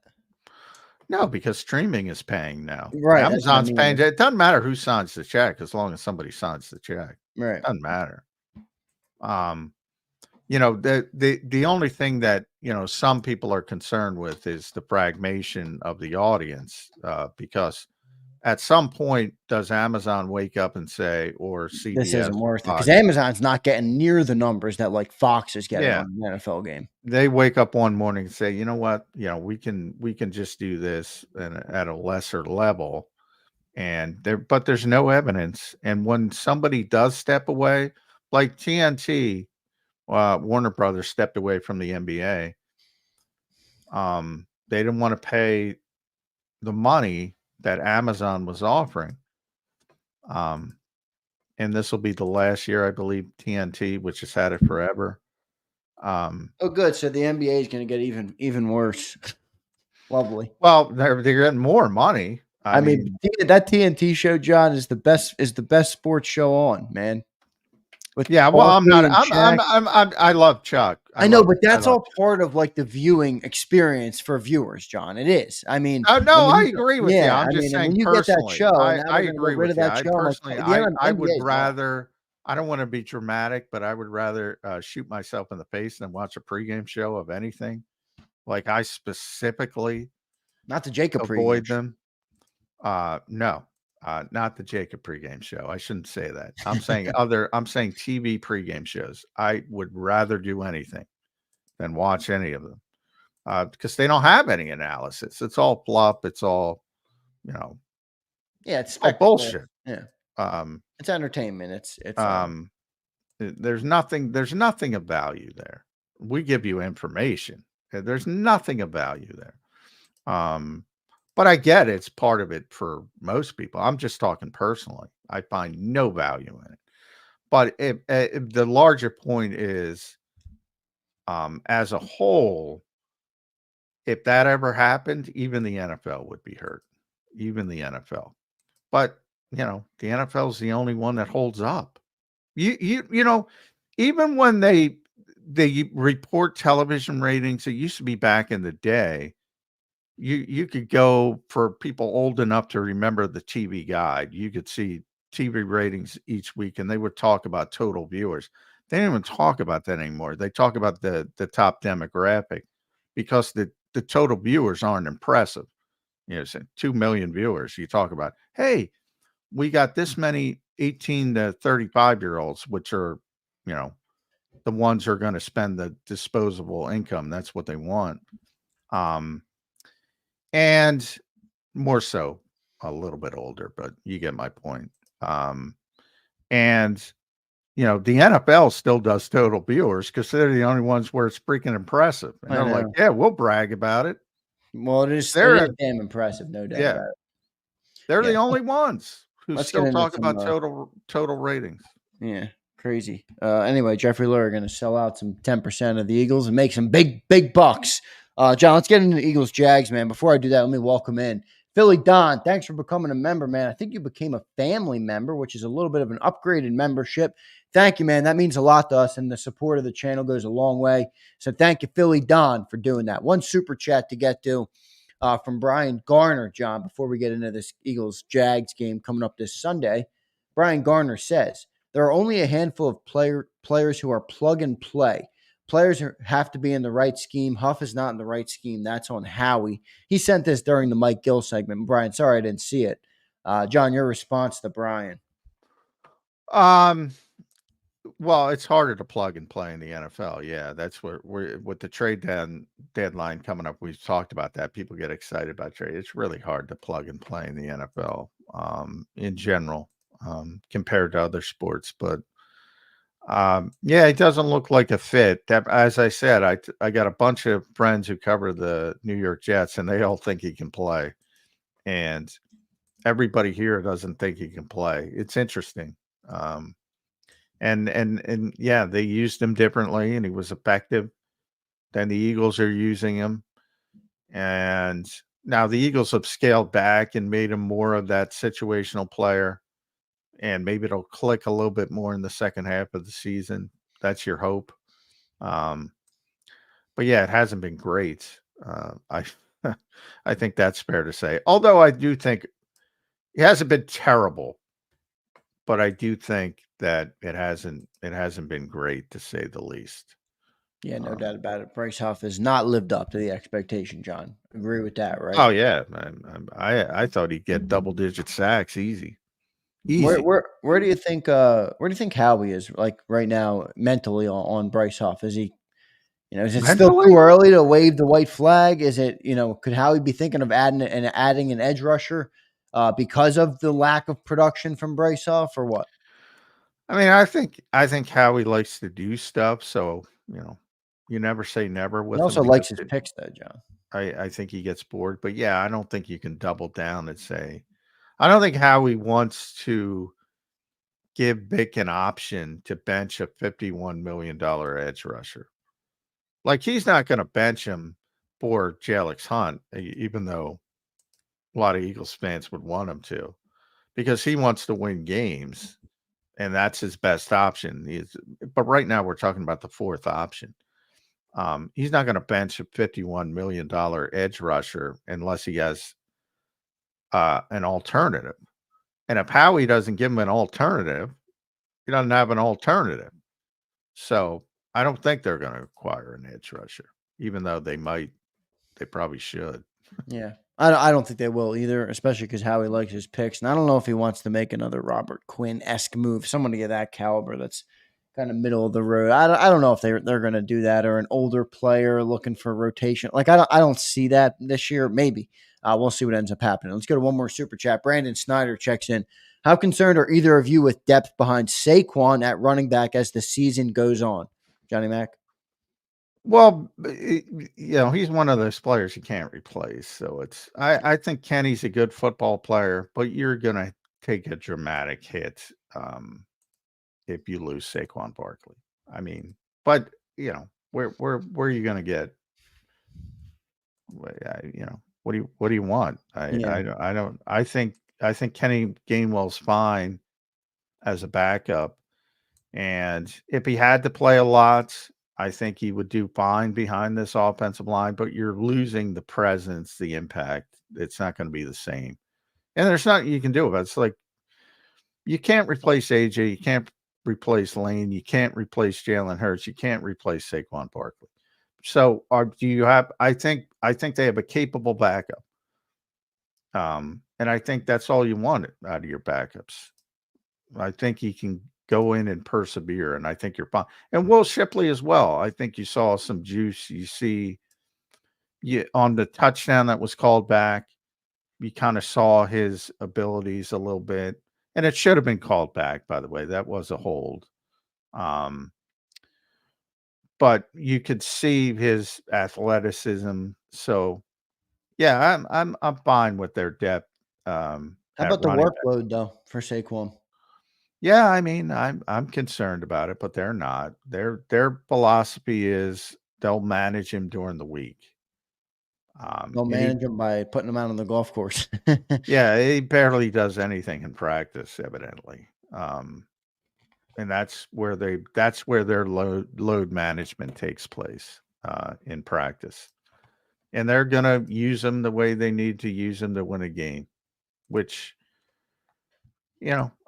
C: No, because streaming is paying now.
B: Right.
C: Amazon's paying. It doesn't matter who signs the check as long as somebody signs the check.
B: Right.
C: It doesn't matter. The only thing that, some people are concerned with is the fragmentation of the audience, because at some point, does Amazon wake up and say, or CBS,
B: this isn't worth it? Because Amazon's not getting near the numbers that like Fox is getting on an NFL game.
C: They wake up one morning and say, you know what, we can just do this at a lesser level, but there's no evidence. And when somebody does step away, like TNT, Warner Brothers stepped away from the NBA. They didn't want to pay the money that Amazon was offering. And this will be the last year, I believe, TNT, which has had it forever.
B: Oh, good. So the NBA is going to get even worse. Lovely.
C: Well, they're getting more money.
B: I mean, that TNT show, John, is the best sports show on, man.
C: Yeah, well, I'm
B: Barkley
C: not.
B: and
C: I'm.
B: Shaq.
C: I love Chuck.
B: I know, but
C: I
B: that's
C: love
B: all part of like the viewing experience for viewers, John. It is. I mean,
C: Oh,
B: and
C: no,
B: when
C: I
B: you
C: agree with you.
B: yeah,
C: I'm
B: I
C: just
B: mean, and
C: saying
B: when you get that
C: personally,
B: show, and now
C: I
B: they're going to get
C: agree
B: rid
C: with
B: of
C: you.
B: that
C: I
B: show, I'm like,
C: personally,
B: the
C: I would
B: NBA is gone.
C: rather. I don't want to be dramatic, but I would rather shoot myself in the face than watch a pregame show of anything. Like I specifically
B: Not the JAKIB pregame
C: avoid
B: show.
C: them. No, not the JAKIB pregame show. I shouldn't say that. I'm saying other. I'm saying TV pregame shows. I would rather do anything than watch any of them because they don't have any analysis. It's all fluff. It's all you know.
B: Yeah, it's
C: All
B: spectacle.
C: bullshit.
B: Yeah,
C: Um,
B: it's entertainment. It's
C: there's nothing of value there. We give you information. There's nothing of value there. But I get it's part of it for most people. I'm just talking personally. I find no value in it. But if the larger point is, as a whole, if that ever happened, even the NFL would be hurt. Even the NFL. But the NFL is the only one that holds up. Even when they report television ratings, it used to be back in the day. You could go for people old enough to remember the TV Guide. You could see TV ratings each week, and they would talk about total viewers. They don't even talk about that anymore. They talk about the top demographic because the total viewers aren't impressive. Say 2 million viewers. You talk about, hey, we got this many 18 to 35-year-olds, which are, the ones who are going to spend the disposable income. That's what they want. And more so a little bit older, but you get my point. And the NFL still does total viewers because they're the only ones where it's freaking impressive. And they're like, yeah, we'll brag about it.
B: Well, it is
C: They're
B: damn impressive, no doubt
C: yeah,
B: about it.
C: they're
B: Yeah.
C: the only ones who
B: Let's
C: still
B: get into
C: talk
B: some,
C: about total ratings.
B: Yeah, crazy. Anyway, Jeffrey Lurie going to sell out some 10% of the Eagles and make some big bucks. John, let's get into the Eagles Jags, man. Before I do that, let me welcome in Philly Don. Thanks for becoming a member, man. I think you became a family member, which is a little bit of an upgraded membership. Thank you, man. That means a lot to us, and the support of the channel goes a long way. So thank you, Philly Don, for doing that. One super chat to get to from Brian Garner, John, before we get into this Eagles-Jags game coming up this Sunday. Brian Garner says, there are only a handful of players who are plug and play. Players who have to be in the right scheme. Huff is not in the right scheme. That's on Howie. He sent this during the Mike Gill segment. Brian, sorry I didn't see it. John, your response to Brian.
C: Well, it's harder to plug and play in the NFL. Yeah, that's where we're with the trade deadline coming up. We've talked about that. People get excited about trade. It's really hard to plug and play in the NFL in general compared to other sports. But yeah, it doesn't look like a fit. As I said, I got a bunch of friends who cover the New York Jets, and they all think he can play, and everybody here doesn't think he can play. It's interesting. And yeah, they used him differently, and he was effective than the Eagles are using him. And now the Eagles have scaled back and made him more of that situational player. And maybe it'll click a little bit more in the second half of the season. That's your hope. But yeah, it hasn't been great. I I think that's fair to say. Although I do think it hasn't been terrible, but I do think that it hasn't been great, to say the least.
B: Yeah, no doubt about it. Bryce Huff has not lived up to the expectation, John. Agree with that, right?
C: Oh yeah, I thought he'd get double-digit sacks easy.
B: Where do you think Howie is like right now mentally on Bryce Huff? Is he, is it still too early to wave the white flag? Is it, could Howie be thinking of adding an edge rusher because of the lack of production from Bryce Huff, or what?
C: I mean, I think Howie likes to do stuff, so you never say never with
B: He also
C: him.
B: likes his picks, though, John.
C: I think he gets bored, but yeah, I don't think you can double down and say. I don't think Howie wants to give Vic an option to bench a $51 million edge rusher. Like, he's not going to bench him for Jalix Hunt, even though a lot of Eagles fans would want him to, because he wants to win games. and that's his best option. But right now we're talking about the fourth option. He's not going to bench a $51 million edge rusher unless he has an alternative. And if Howie doesn't give him an alternative, he doesn't have an alternative. So I don't think they're going to acquire an edge rusher, even though they probably should.
B: Yeah. I don't think they will either, especially because Howie likes his picks. And I don't know if he wants to make another Robert Quinn-esque move, someone to get that caliber that's kind of middle of the road. I don't know if they're going to do that, or an older player looking for rotation. Like, I don't see that this year. Maybe. We'll see what ends up happening. Let's go to one more super chat. Brandon Snyder checks in. How concerned are either of you with depth behind Saquon at running back as the season goes on? Johnny Mac?
C: Well, he's one of those players you can't replace. So I think Kenny's a good football player, but you're going to take a dramatic hit if you lose Saquon Barkley. I mean, but where are you going to get? What do you want? I think Kenny Gainwell's fine as a backup, and if he had to play a lot, I think he would do fine behind this offensive line. But you're losing the presence, the impact. It's not going to be the same, and there's nothing you can do about it. It's like you can't replace AJ, you can't replace Lane, you can't replace Jalen Hurts, you can't replace Saquon Barkley. So, do you have? I think they have a capable backup, and I think that's all you want out of your backups. I think he can go in and persevere, and I think you're fine. And Will Shipley as well. I think you saw some juice. You see, on the touchdown that was called back, you kind of saw his abilities a little bit, and it should have been called back. By the way, that was a hold. But you could see his athleticism. So, yeah, I'm fine with their depth.
B: How about the workload though for Saquon?
C: Yeah, I mean, I'm concerned about it, but they're not. Their philosophy is they'll manage him during the week.
B: They'll manage him by putting him out on the golf course.
C: Yeah, he barely does anything in practice, evidently. And that's where their load management takes place in practice. And they're going to use them the way they need to use them to win a game, which,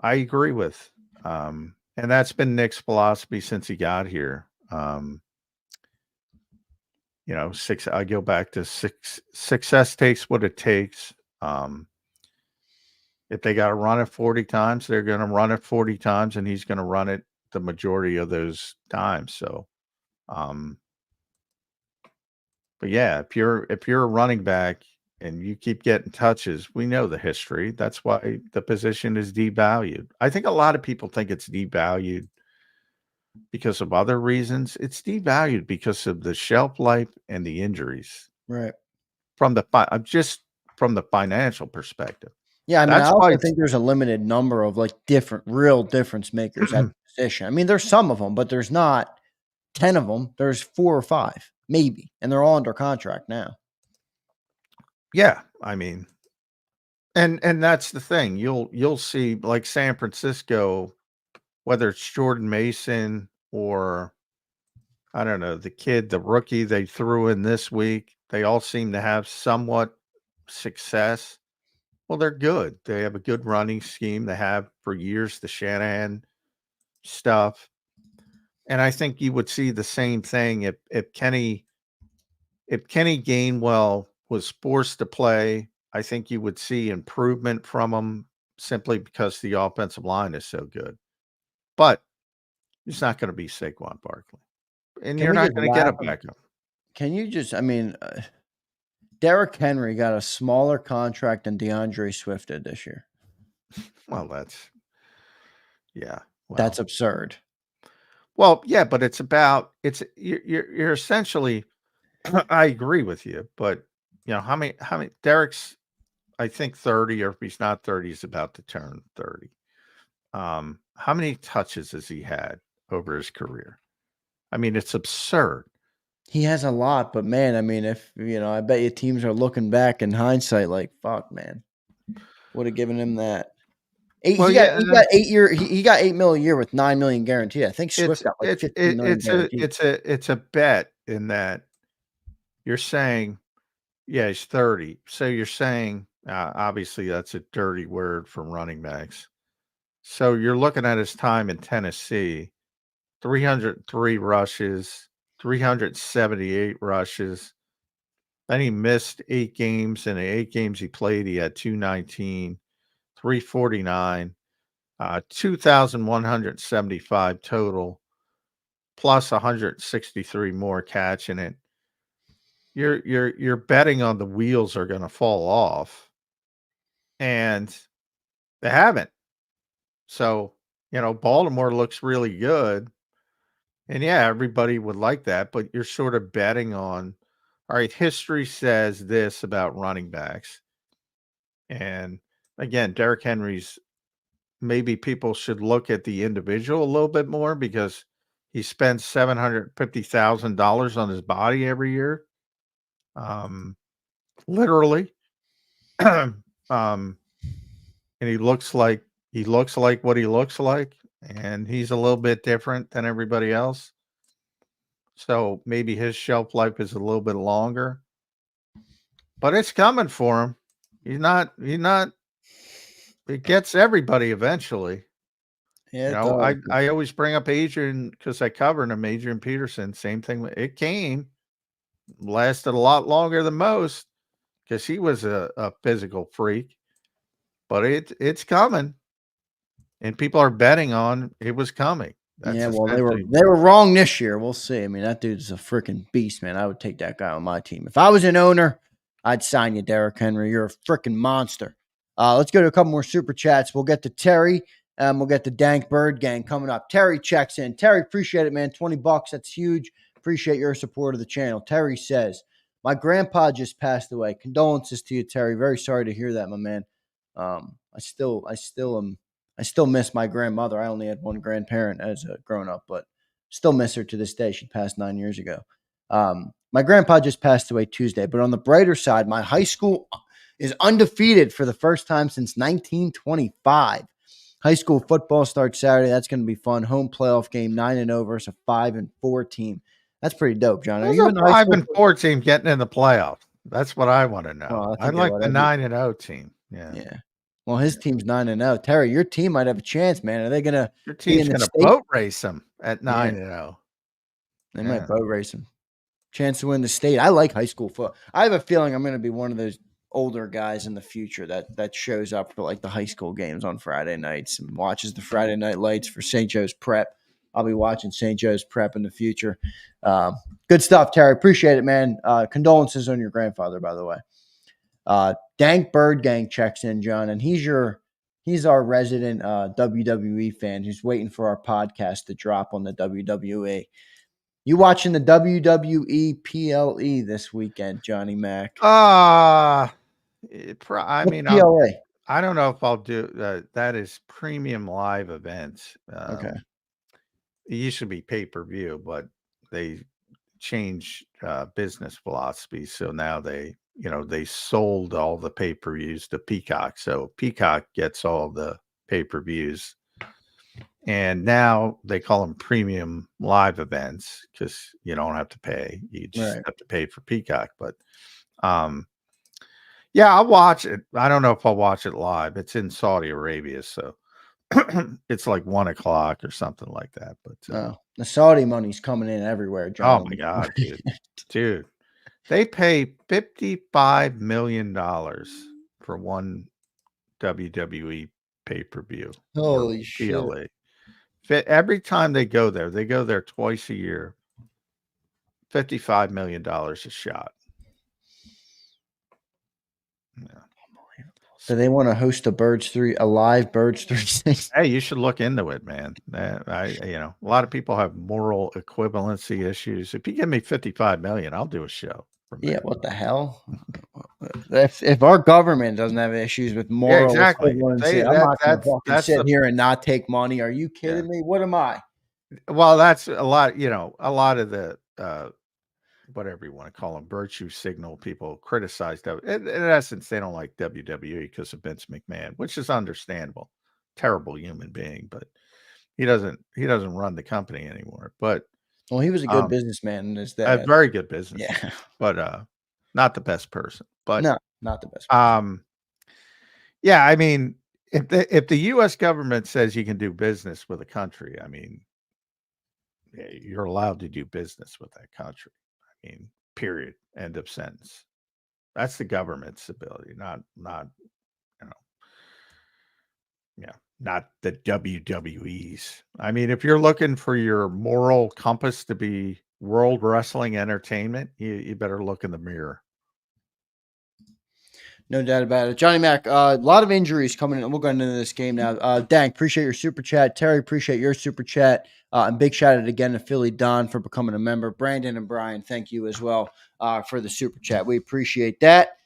C: I agree with. And that's been Nick's philosophy since he got here. I go back to success takes what it takes. If they got to run it 40 times, they're going to run it 40 times, and he's going to run it the majority of those times. So, but yeah, if you're a running back and you keep getting touches, we know the history. That's why the position is devalued. I think a lot of people think it's devalued because of other reasons. It's devalued because of the shelf life and the injuries.
B: Right.
C: From the financial perspective.
B: Yeah, I mean, I also think there's a limited number of real difference makers at the position. I mean, there's some of them, but there's not 10 of them. There's 4 or 5, maybe, and they're all under contract now.
C: Yeah, I mean, and that's the thing. You'll see, like San Francisco, whether it's Jordan Mason or I don't know, the rookie they threw in this week, they all seem to have somewhat success. Well, they're good. They have a good running scheme. They have for years the Shanahan stuff. And I think you would see the same thing if Kenny Gainwell was forced to play. I think you would see improvement from him simply because the offensive line is so good. But it's not going to be Saquon Barkley. And you're not going to get a backup.
B: Can you just, Derrick Henry got a smaller contract than DeAndre Swift did this year.
C: Well, that's
B: absurd.
C: Well, yeah, but you're essentially, I agree with you, but how many Derrick's, I think 30, or if he's not 30, he's about to turn 30. How many touches has he had over his career? I mean, it's absurd.
B: He has a lot, but man, I bet you teams are looking back in hindsight like, fuck, man, would have given him that.
C: Well,
B: He got 8 year. He got $8 million a year with $9 million guaranteed. I think Swift got like 15 million guaranteed.
C: It's a bet in that you're saying, yeah, he's 30. So you're saying, obviously that's a dirty word for running backs. So you're looking at his time in Tennessee, 303 rushes, 378 rushes. Then he missed 8 games. In the 8 games he played, he had 219, 349, 2,175 total, plus 163 more catching it. You're betting on the wheels are going to fall off, and they haven't. So, Baltimore looks really good. And yeah, everybody would like that, but you're sort of betting on, all right, history says this about running backs. And again, Derrick Henry's, maybe people should look at the individual a little bit more because he spends $750,000 on his body every year. Literally. And he looks like what he looks like, and he's a little bit different than everybody else. So maybe his shelf life is a little bit longer, but it's coming for him. He's not, it gets everybody eventually.
B: Yeah,
C: I always bring up Adrian because I covered him, Adrian Peterson. Same thing. It came, lasted a lot longer than most because he was a physical freak, but it's coming, and people are betting on it was coming. That's
B: well, they were wrong this year. We'll see. I mean, that dude's a freaking beast, man. I would take that guy on my team. If I was an owner, I'd sign you, Derrick Henry. You're a freaking monster. Let's go to a couple more super chats. We'll get to Terry, and we'll get the Dank Bird Gang coming up. Terry checks in. Terry, appreciate it, man. $20. That's huge. Appreciate your support of the channel. Terry says, my grandpa just passed away. Condolences to you, Terry. Very sorry to hear that, my man. I still miss my grandmother. I only had one grandparent as a grown up, but still miss her to this day. She passed 9 years ago. My grandpa just passed away Tuesday, but on the brighter side, my high school is undefeated for the first time since 1925. High school football starts Saturday. That's going to be fun. Home playoff game, 9-0 versus a 5-4 team. That's pretty dope, John. Are you in the
C: 5-4 team getting in the playoff? That's what I want to know.
B: Well,
C: I like the 9-0 team. Yeah.
B: Well, his team's 9-0. Terry, your team might have a chance, man. Are they gonna?
C: Your team's gonna boat race them at 9-0.
B: They might boat race them. Chance to win the state. I like high school football. I have a feeling I'm going to be one of those older guys in the future that shows up for like the high school games on Friday nights and watches the Friday night lights for St. Joe's Prep. I'll be watching St. Joe's Prep in the future. Good stuff, Terry. Appreciate it, man. Condolences on your grandfather, by the way. Dank Bird Gang checks in, John, and he's our resident WWE fan who's waiting for our podcast to drop on the WWE. You watching the WWE PLE this weekend, Johnny Mac?
C: I mean,
B: PLA?
C: I don't know if I'll do that. Is premium live events.
B: Okay.
C: It used to be pay-per-view, but they changed business philosophy. So now they sold all the pay-per-views to Peacock. So Peacock gets all the pay-per-views. And now they call them premium live events because you don't have to pay. You just have to pay for Peacock. But yeah, I'll watch it. I don't know if I'll watch it live. It's in Saudi Arabia, so it's like 1:00 or something like that. But
B: the Saudi money's coming in everywhere, John.
C: Oh my God, dude. They pay $55 million for one WWE pay-per-view.
B: Holy shit.
C: PLA. Every time they go there twice a year. $55 million a shot. Yeah.
B: So they want to host a live Birds 360.
C: Hey, you should look into it, man. A lot of people have moral equivalency issues. If you give me $55 million, I'll do a show.
B: Yeah, what the hell? If our government doesn't have issues with moral equivalency, I'm not going to fucking sit here and not take money. Are you kidding me? What am I?
C: Well, that's a lot. A lot of the whatever you want to call them, virtue signal people criticize that. In essence, they don't like WWE because of Vince McMahon, which is understandable. terrible human being, but he doesn't run the company anymore. But
B: Well, he was a good businessman in his
C: a
B: day.
C: very good business,
B: Yeah.
C: but not the best person. But
B: No, not the best person.
C: yeah, I mean, if the U.S. government says you can do business with a country, I mean, yeah, you're allowed to do business with that country. I mean, period. End of sentence. That's the government's ability, not you know, yeah, not the WWE's. I mean, if you're looking for your moral compass to be world wrestling entertainment, you better look in the mirror.
B: No doubt about it. Johnny Mac, a lot of injuries coming in. We'll go into this game now. Dank, appreciate your super chat. Terry, appreciate your super chat. And big shout out again to Philly Don for becoming a member. Brandon and Brian, thank you as well for the super chat. We appreciate that.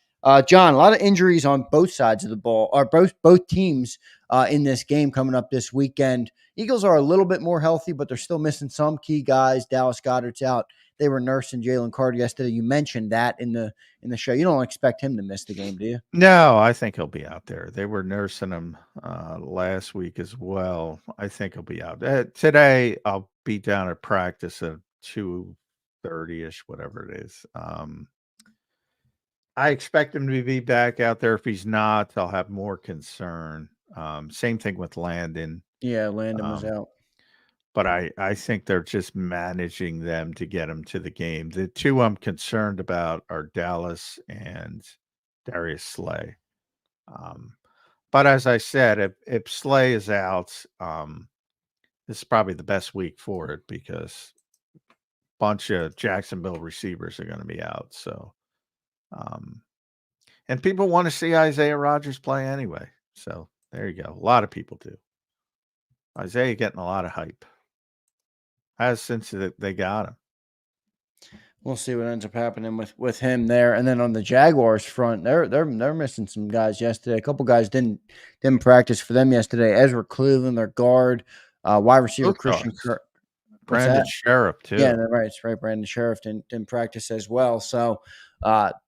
B: John, a lot of injuries on both sides of the ball, or both teams in this game coming up this weekend. Eagles are a little bit more healthy, but they're still missing some key guys. Dallas Goedert's out. They were nursing Jalen Carter yesterday. You mentioned that in the show. You don't expect him to miss the game, do you?
C: No, I think he'll be out there. They were nursing him last week as well. I think he'll be out. Today, I'll be down at practice at 2:30ish, whatever it is. I expect him to be back out there. If he's not, I'll have more concern. Same thing with Landon.
B: Yeah, Landon was out.
C: But I think they're just managing them to get them to the game. The two I'm concerned about are Dallas and Darius Slay. But as I said, if Slay is out, this is probably the best week for it because a bunch of Jacksonville receivers are going to be out. So, and people want to see Isaiah Rodgers play anyway. So there you go. A lot of people do. Isaiah getting a lot of hype. Has since they got him.
B: We'll see what ends up happening with him there. And then on the Jaguars front, they're missing some guys yesterday. A couple guys didn't practice for them yesterday. Ezra Cleveland, their guard, wide receiver Christian Kirk.
C: Brandon Sheriff too.
B: Yeah, right. It's right. Brandon Sheriff didn't practice as well. So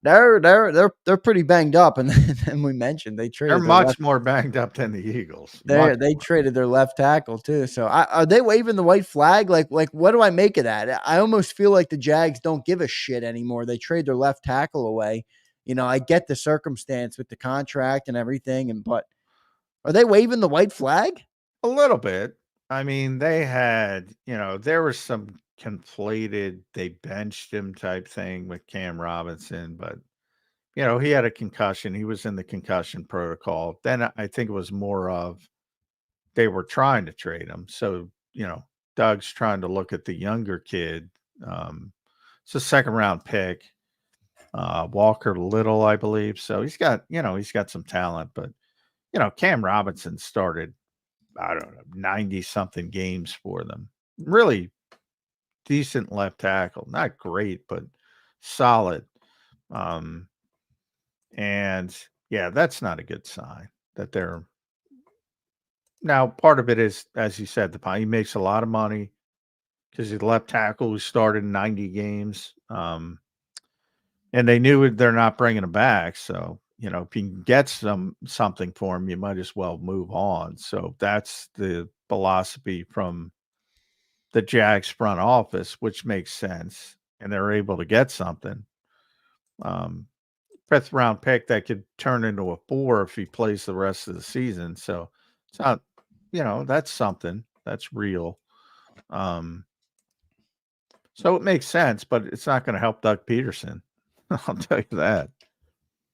B: they're pretty banged up. And then we mentioned they traded.
C: They're much more banged up than the Eagles.
B: They traded their left tackle too. So are they waving the white flag? Like what do I make of that? I almost feel like the Jags don't give a shit anymore. They trade their left tackle away. You know, I get the circumstance with the contract and everything, but are they waving the white flag?
C: A little bit. I mean, they had, there was some conflated, they benched him type thing with Cam Robinson, but, he had a concussion. He was in the concussion protocol. Then I think it was more of they were trying to trade him. So, Doug's trying to look at the younger kid. It's a second round pick, Walker Little, I believe. So he's got some talent, but, Cam Robinson started, I don't know, 90-something games for them. Really decent left tackle. Not great, but solid. And, yeah, that's not a good sign that they're – now, part of it is, as you said, he makes a lot of money because he's left tackle who started 90 games. And they knew they're not bringing him back, so – if you can get something for him, you might as well move on. So that's the philosophy from the Jags front office, which makes sense. And they're able to get something. 5th round pick that could turn into a 4 if he plays the rest of the season. So it's not, that's something that's real. So it makes sense, but it's not going to help Doug Peterson. I'll tell you that.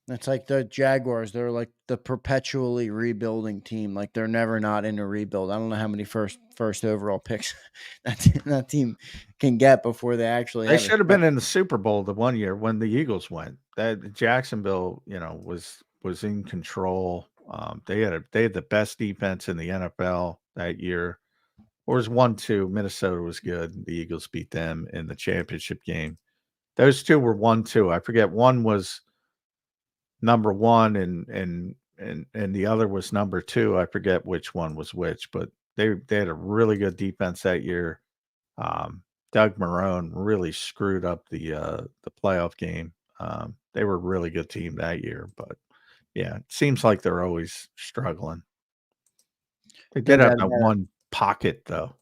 B: It's like the Jaguars. They're like the perpetually rebuilding team. Like they're never not in a rebuild. I don't know how many first overall picks that team can get before they actually.
C: They should have been in the Super Bowl the one year when the Eagles went. That Jacksonville, was in control. They had the best defense in the NFL that year. Or was 1-2. Minnesota was good. The Eagles beat them in the championship game. Those two were 1-2. I forget. One was number 1 and the other was number 2. I forget which one was which, but they had a really good defense that year. Doug Marrone really screwed up the playoff game. They were a really good team that year, but yeah, it seems like they're always struggling. They did
B: They
C: have
B: had
C: that one pocket, though.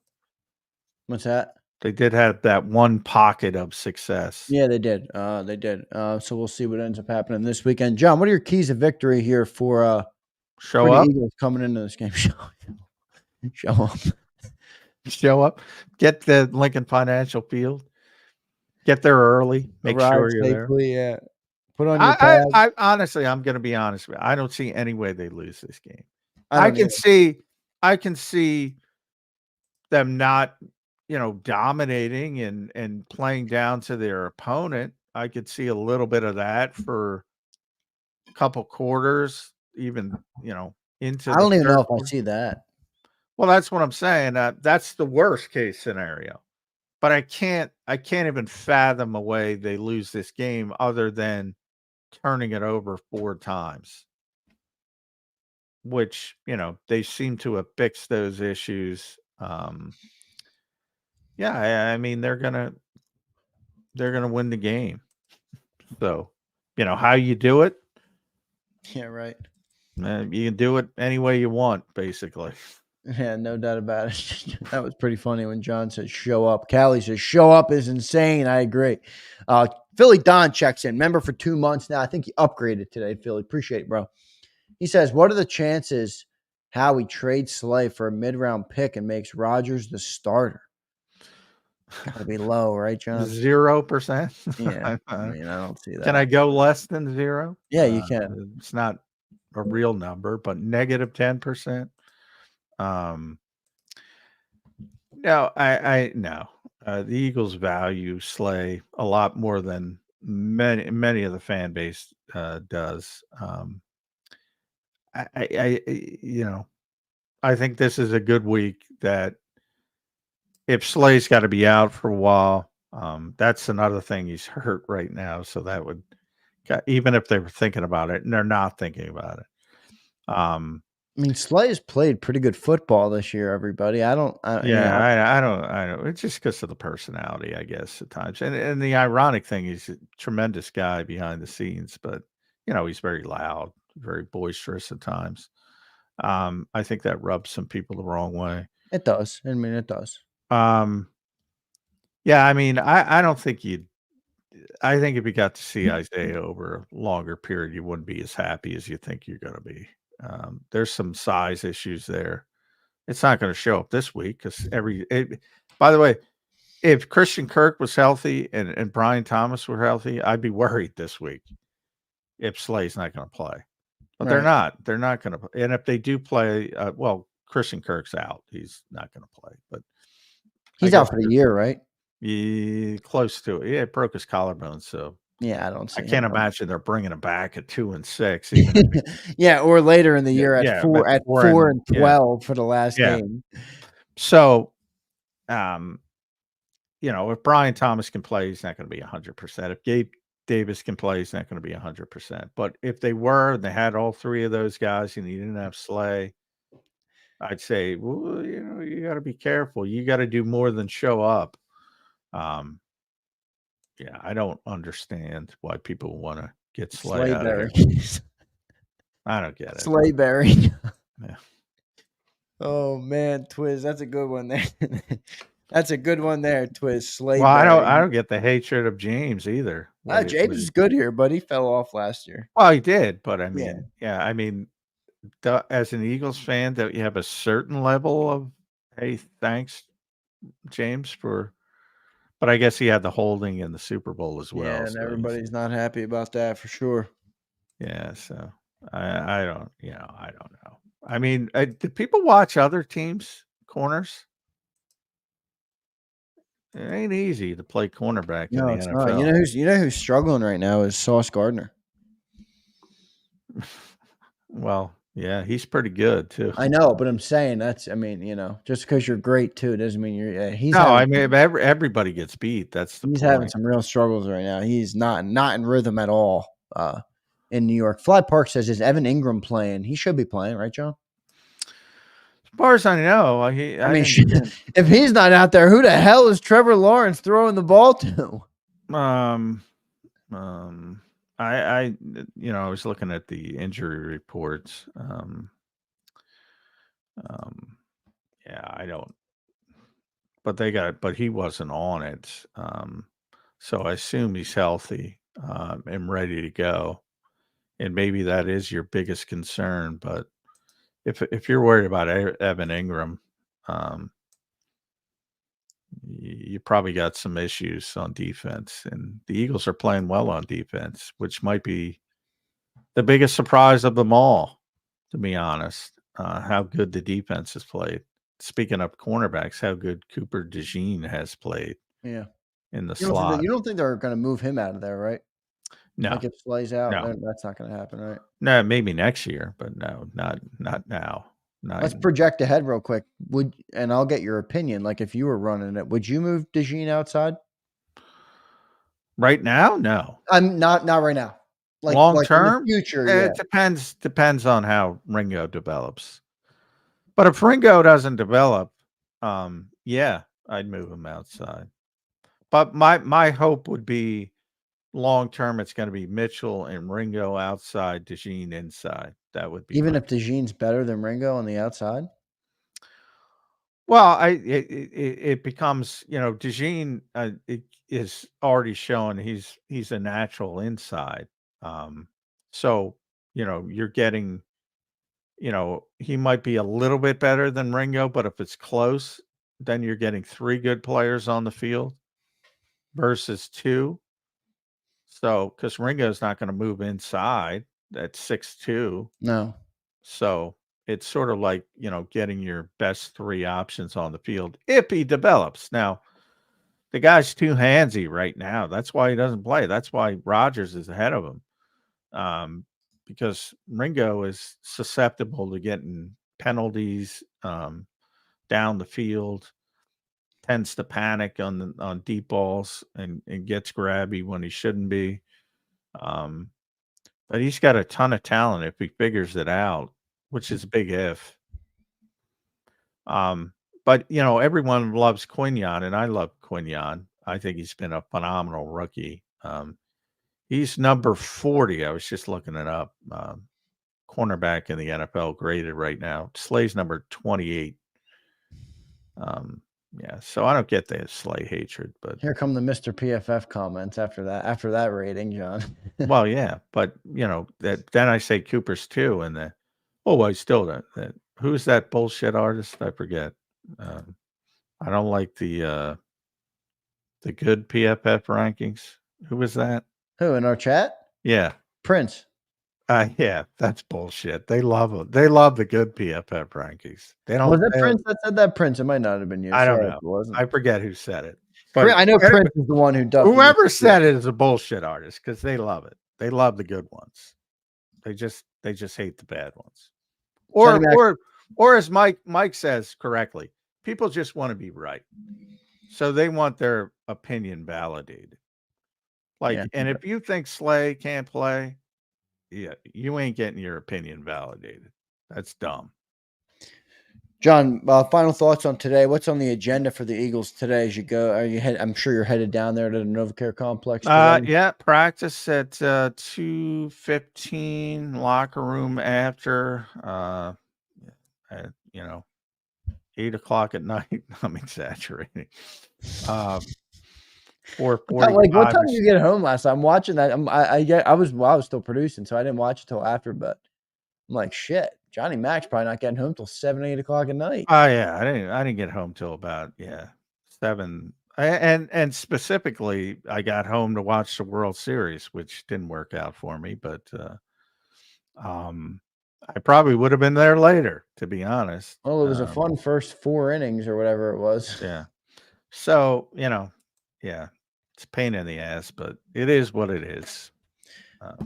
B: What's that?
C: They did have that one pocket of success.
B: Yeah, they did. They did. So we'll see what ends up happening this weekend. John, what are your keys of victory here for
C: Show
B: the
C: up.
B: Eagles coming into this game? Show up.
C: Show up. Get the Lincoln Financial Field. Get there early. Make
B: Arrive
C: sure you're there.
B: safely, yeah. Put on your pads.
C: I honestly, I'm going to be honest with you. I don't see any way they lose this game.
B: I
C: can see them not, dominating and playing down to their opponent. I could see a little bit of that for a couple quarters, even, into
B: I don't even know if I
C: quarter.
B: see that.
C: Well, that's what I'm saying. That's the worst case scenario. But I can't even fathom a way they lose this game other than turning it over 4 times, which, they seem to have fixed those issues. Yeah, I mean, they're gonna win the game. So, how you do it,
B: Yeah, right.
C: you can do it any way you want, basically.
B: Yeah, no doubt about it. That was pretty funny when John said show up. Callie says show up is insane. I agree. Philly Don checks in. Member for 2 months now. I think he upgraded today, Philly. Appreciate it, bro. He says, what are the chances Howie trades Slay for a mid-round pick and makes Rodgers the starter? Gotta be low, right, John?
C: 0%.
B: Yeah. I mean, I don't see that.
C: Can I go less than 0?
B: Yeah, you can.
C: It's not a real number, but negative 10%. No, no. The Eagles value Slay a lot more than many of the fan base does. I think this is a good week that if Slay's got to be out for a while, that's another thing. He's hurt right now, so that would, even if they were thinking about it, and they're not thinking about it.
B: I mean, Slay has played pretty good football this year. Everybody, I don't.
C: I don't. It's just because of the personality, I guess, at times. And the ironic thing, he's a tremendous guy behind the scenes, but he's very loud, very boisterous at times. I think that rubs some people the wrong way.
B: It does. I mean, it does.
C: Yeah. I mean, I don't think I think if you got to see Isaiah over a longer period, you wouldn't be as happy as you think you're going to be. There's some size issues there. It's not going to show up this week because by the way, if Christian Kirk was healthy and Brian Thomas were healthy, I'd be worried this week if Slay's not going to play. But they're not. They're not going to. And if they do play, well, Christian Kirk's out. He's not going to play. But
B: he's out for the year, right?
C: Yeah, close to it. Yeah, it broke his collarbone. So
B: yeah, I don't see.
C: I can't imagine they're bringing him back at 2-6. Even
B: yeah, or later in the year at 4 and 12 for the last game.
C: So, if Brian Thomas can play, he's not going to be 100%. If Gabe Davis can play, he's not going to be 100%. But if they had all 3 of those guys and you didn't have Slay, I'd say, well, you got to be careful. You got to do more than show up. Yeah, I don't understand why people want to get Slay out of here. I don't get it.
B: Slayberry.
C: Yeah.
B: Oh man, Twiz, that's a good one there. That's a good one there, Twiz. Slayberry.
C: Well, I don't get the hatred of James either.
B: James is good here, but he fell off last year.
C: Well, he did, but I mean, I mean, as an Eagles fan, that you have a certain level of, hey, thanks, James, for. But I guess he had the holding in the Super Bowl as well.
B: Yeah, and everybody's not happy about that for sure.
C: Yeah, so I don't, I don't know. I mean, do people watch other teams' corners? It ain't easy to play cornerback in the
B: it's
C: NFL.
B: Not. You know who's struggling right now is Sauce Gardner.
C: Well, yeah, he's pretty good too.
B: I know, but I'm saying just because you're great too doesn't mean you're.
C: Everybody gets beat. That's the point.
B: He's having some real struggles right now. He's not in rhythm at all. In New York, Fly Park says, "Is Evan Ingram playing? He should be playing, right, John?"
C: As far as I know,
B: if he's not out there, who the hell is Trevor Lawrence throwing the ball to?
C: I was looking at the injury reports. Yeah, I don't. But but he wasn't on it. So I assume he's healthy and ready to go. And maybe that is your biggest concern. But if you're worried about Evan Ingram, um, you probably got some issues on defense. And the Eagles are playing well on defense, which might be the biggest surprise of them all, to be honest. How good the defense has played. Speaking of cornerbacks, how good Cooper DeJean has played.
B: Yeah.
C: In the
B: You don't,
C: slot.
B: you don't think they're going to move him out of there, right?
C: No.
B: Like if Slay's out,
C: No.
B: that's not going to happen, right?
C: No, maybe next year, but no, not now.
B: Let's project ahead real quick. And I'll get your opinion. Like if you were running it, would you move DeJean outside?
C: Right now? No.
B: I'm not right now. Like
C: long
B: like
C: term?
B: in the future, yeah.
C: It depends on how Ringo develops. But if Ringo doesn't develop, yeah, I'd move him outside. But my hope would be long term, it's going to be Mitchell and Ringo outside, DeJean inside. That would be
B: even if DeJean's better than Ringo on the outside.
C: Well, it becomes, DeJean is already shown he's a natural inside. So you're getting, he might be a little bit better than Ringo, but if it's close, then you're getting 3 good players on the field versus 2. So, because Ringo's not going to move inside at 6'2".
B: No.
C: So it's sort of like, getting your best 3 options on the field if he develops. Now, the guy's too handsy right now. That's why he doesn't play. That's why Rodgers is ahead of him. Because Ringo is susceptible to getting penalties down the field, tends to panic on deep balls and gets grabby when he shouldn't be. But he's got a ton of talent if he figures it out, which is a big if. But everyone loves Quignon, and I love Quignon. I think he's been a phenomenal rookie. He's number 40. I was just looking it up. Cornerback in the NFL graded right now. Slay's number 28. Yeah, so I don't get the Slay hatred, but
B: here come the Mr. PFF comments after that rating, John.
C: well, yeah, but then I say Cooper's 2, and I still don't. Who's that bullshit artist? I forget. I don't like the good PFF rankings. Who was that?
B: Who in our chat?
C: Yeah,
B: Prince.
C: Yeah, that's bullshit. They love it. They love the good PFF rankings. They don't.
B: Was it Prince that said that? Prince? It might not have been you.
C: I don't
B: Sorry
C: know.
B: if it wasn't.
C: I forget who said it. But
B: I know Prince is the one who does.
C: Whoever said it is a bullshit artist because they love it. They love the good ones. They just hate the bad ones. Or as Mike says correctly, people just want to be right. So they want their opinion validated. And if you think Slay can't play, yeah, you ain't getting your opinion validated. That's dumb.
B: John, final thoughts on today. What's on the agenda for the Eagles today as you go? I'm sure you're headed down there to the NovaCare complex.
C: Yeah, practice at 2:15. Locker room after. 8:00 at night. I'm exaggerating. 4:45.
B: Like, what time did you get home last time? I'm watching that. I was still producing, so I didn't watch it till after. But I'm like, shit. Johnny Mac's probably not getting home till 7, 8 o'clock at night.
C: Oh yeah, I didn't get home till about 7. And specifically, I got home to watch the World Series, which didn't work out for me. But I probably would have been there later, to be honest.
B: Well, it was a fun first 4 innings or whatever it was.
C: Yeah. So it's a pain in the ass, but it is what it is.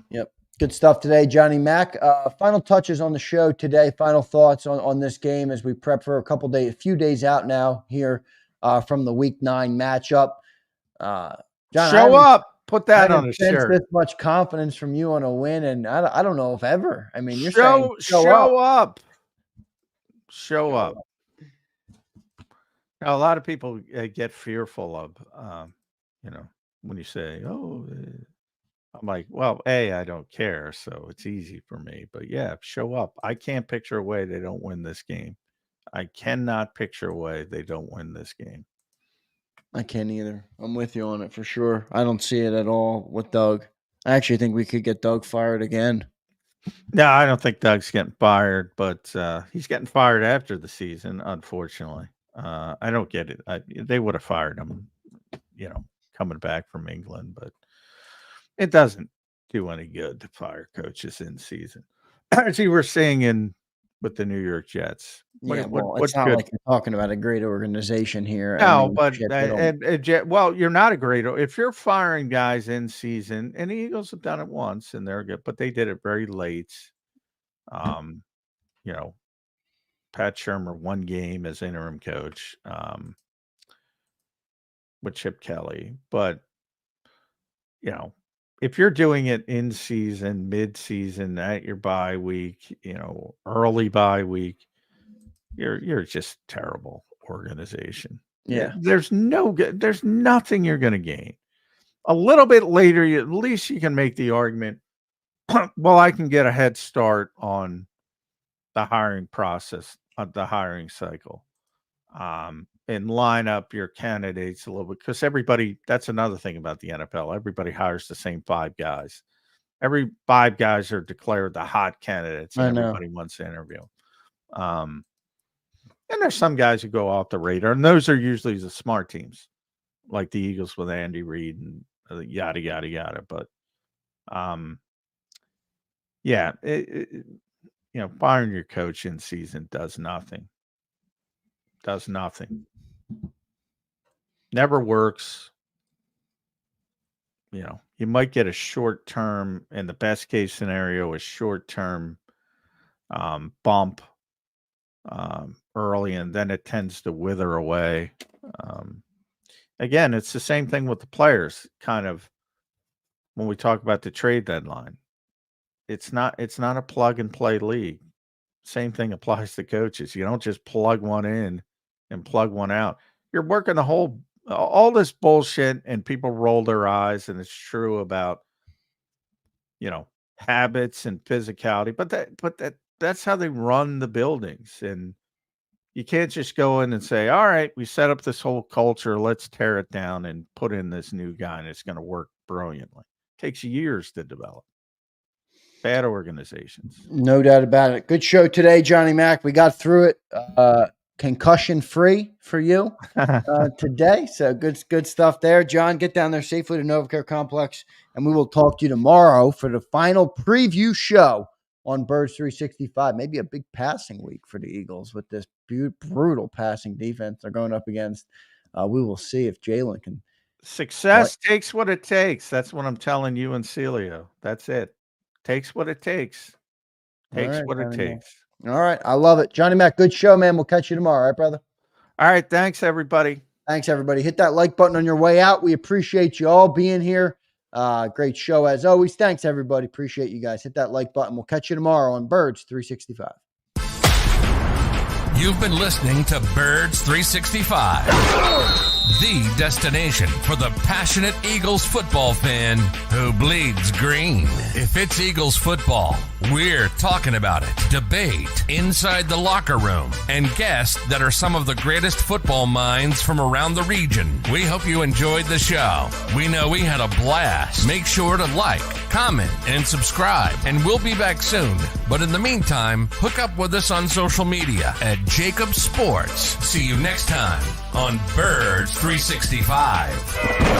B: Yep. Good stuff today, Johnny Mac. Final touches on the show today. Final thoughts on this game as we prep for a few days out now here from the Week 9 matchup. John,
C: show up. Put that on a shirt.
B: This much confidence from you on a win, and I don't know if ever. I mean, you're
C: saying show up. Show up. Now, a lot of people get fearful of, when you say, I'm like, well, I don't care, so it's easy for me. But yeah, show up. I can't picture a way they don't win this game. I cannot picture a way they don't win this game.
B: I can't either. I'm with you on it for sure. I don't see it at all with Doug. I actually think we could get Doug fired again.
C: No, I don't think Doug's getting fired, but he's getting fired after the season, unfortunately. I don't get it. They would have fired him, coming back from England, but it doesn't do any good to fire coaches in season. As you were saying with the New York Jets.
B: It's not like you're talking about a great organization here.
C: No, well, you're not a great. If you're firing guys in season, and the Eagles have done it once, and they're good, but they did it very late. Pat Shermer, 1 game as interim coach with Chip Kelly, but if you're doing it in season, mid season, at your bye week, early bye week, you're just terrible organization.
B: Yeah.
C: There's nothing you're going to gain. A little bit later, at least you can make the argument, well, I can get a head start on the hiring process, the hiring cycle, and line up your candidates a little bit. Because that's another thing about the NFL. Everybody hires the same 5 guys. Every 5 guys are declared the hot candidates, and everybody wants to interview. And there's some guys who go off the radar, and those are usually the smart teams, like the Eagles with Andy Reid and yada, yada, yada. But, firing your coach in season does nothing. Does nothing. Never works. You might get a short-term, in the best case scenario, a short-term bump early, and then it tends to wither away. Again, it's the same thing with the players. Kind of when we talk about the trade deadline, it's not a plug and play league. Same thing applies to coaches. You don't just plug one in and plug one out. You're working all this bullshit, and people roll their eyes, and it's true about habits and physicality, but that's how they run the buildings. And you can't just go in and say, all right, we set up this whole culture, let's tear it down and put in this new guy, and it's going to work brilliantly. It takes years to develop. Bad organizations.
B: No doubt about it. Good show today, Johnny Mac. We got through it concussion free for you today. So good stuff there. John, get down there safely to NovaCare Complex, and we will talk to you tomorrow for the final preview show on Birds 365. Maybe a big passing week for the Eagles with this brutal passing defense they're going up against. We will see if Jalen can.
C: Success takes what it takes. That's what I'm telling you and Celio. That's it. Takes what it takes. Takes what it takes.
B: All right. I love it. Johnny Mac, good show, man. We'll catch you tomorrow. All right, brother?
C: All right. Thanks, everybody.
B: Thanks, everybody. Hit that like button on your way out. We appreciate you all being here. Great show as always. Thanks, everybody. Appreciate you guys. Hit that like button. We'll catch you tomorrow on Birds 365.
K: You've been listening to Birds 365, the destination for the passionate Eagles football fan who bleeds green. If it's Eagles football, we're talking about it. Debate, inside the locker room, and guests that are some of the greatest football minds from around the region. We hope you enjoyed the show. We know we had a blast. Make sure to like, comment, and subscribe, and we'll be back soon. But in the meantime, hook up with us on social media at JAKIB Sports. See you next time on Birds 365.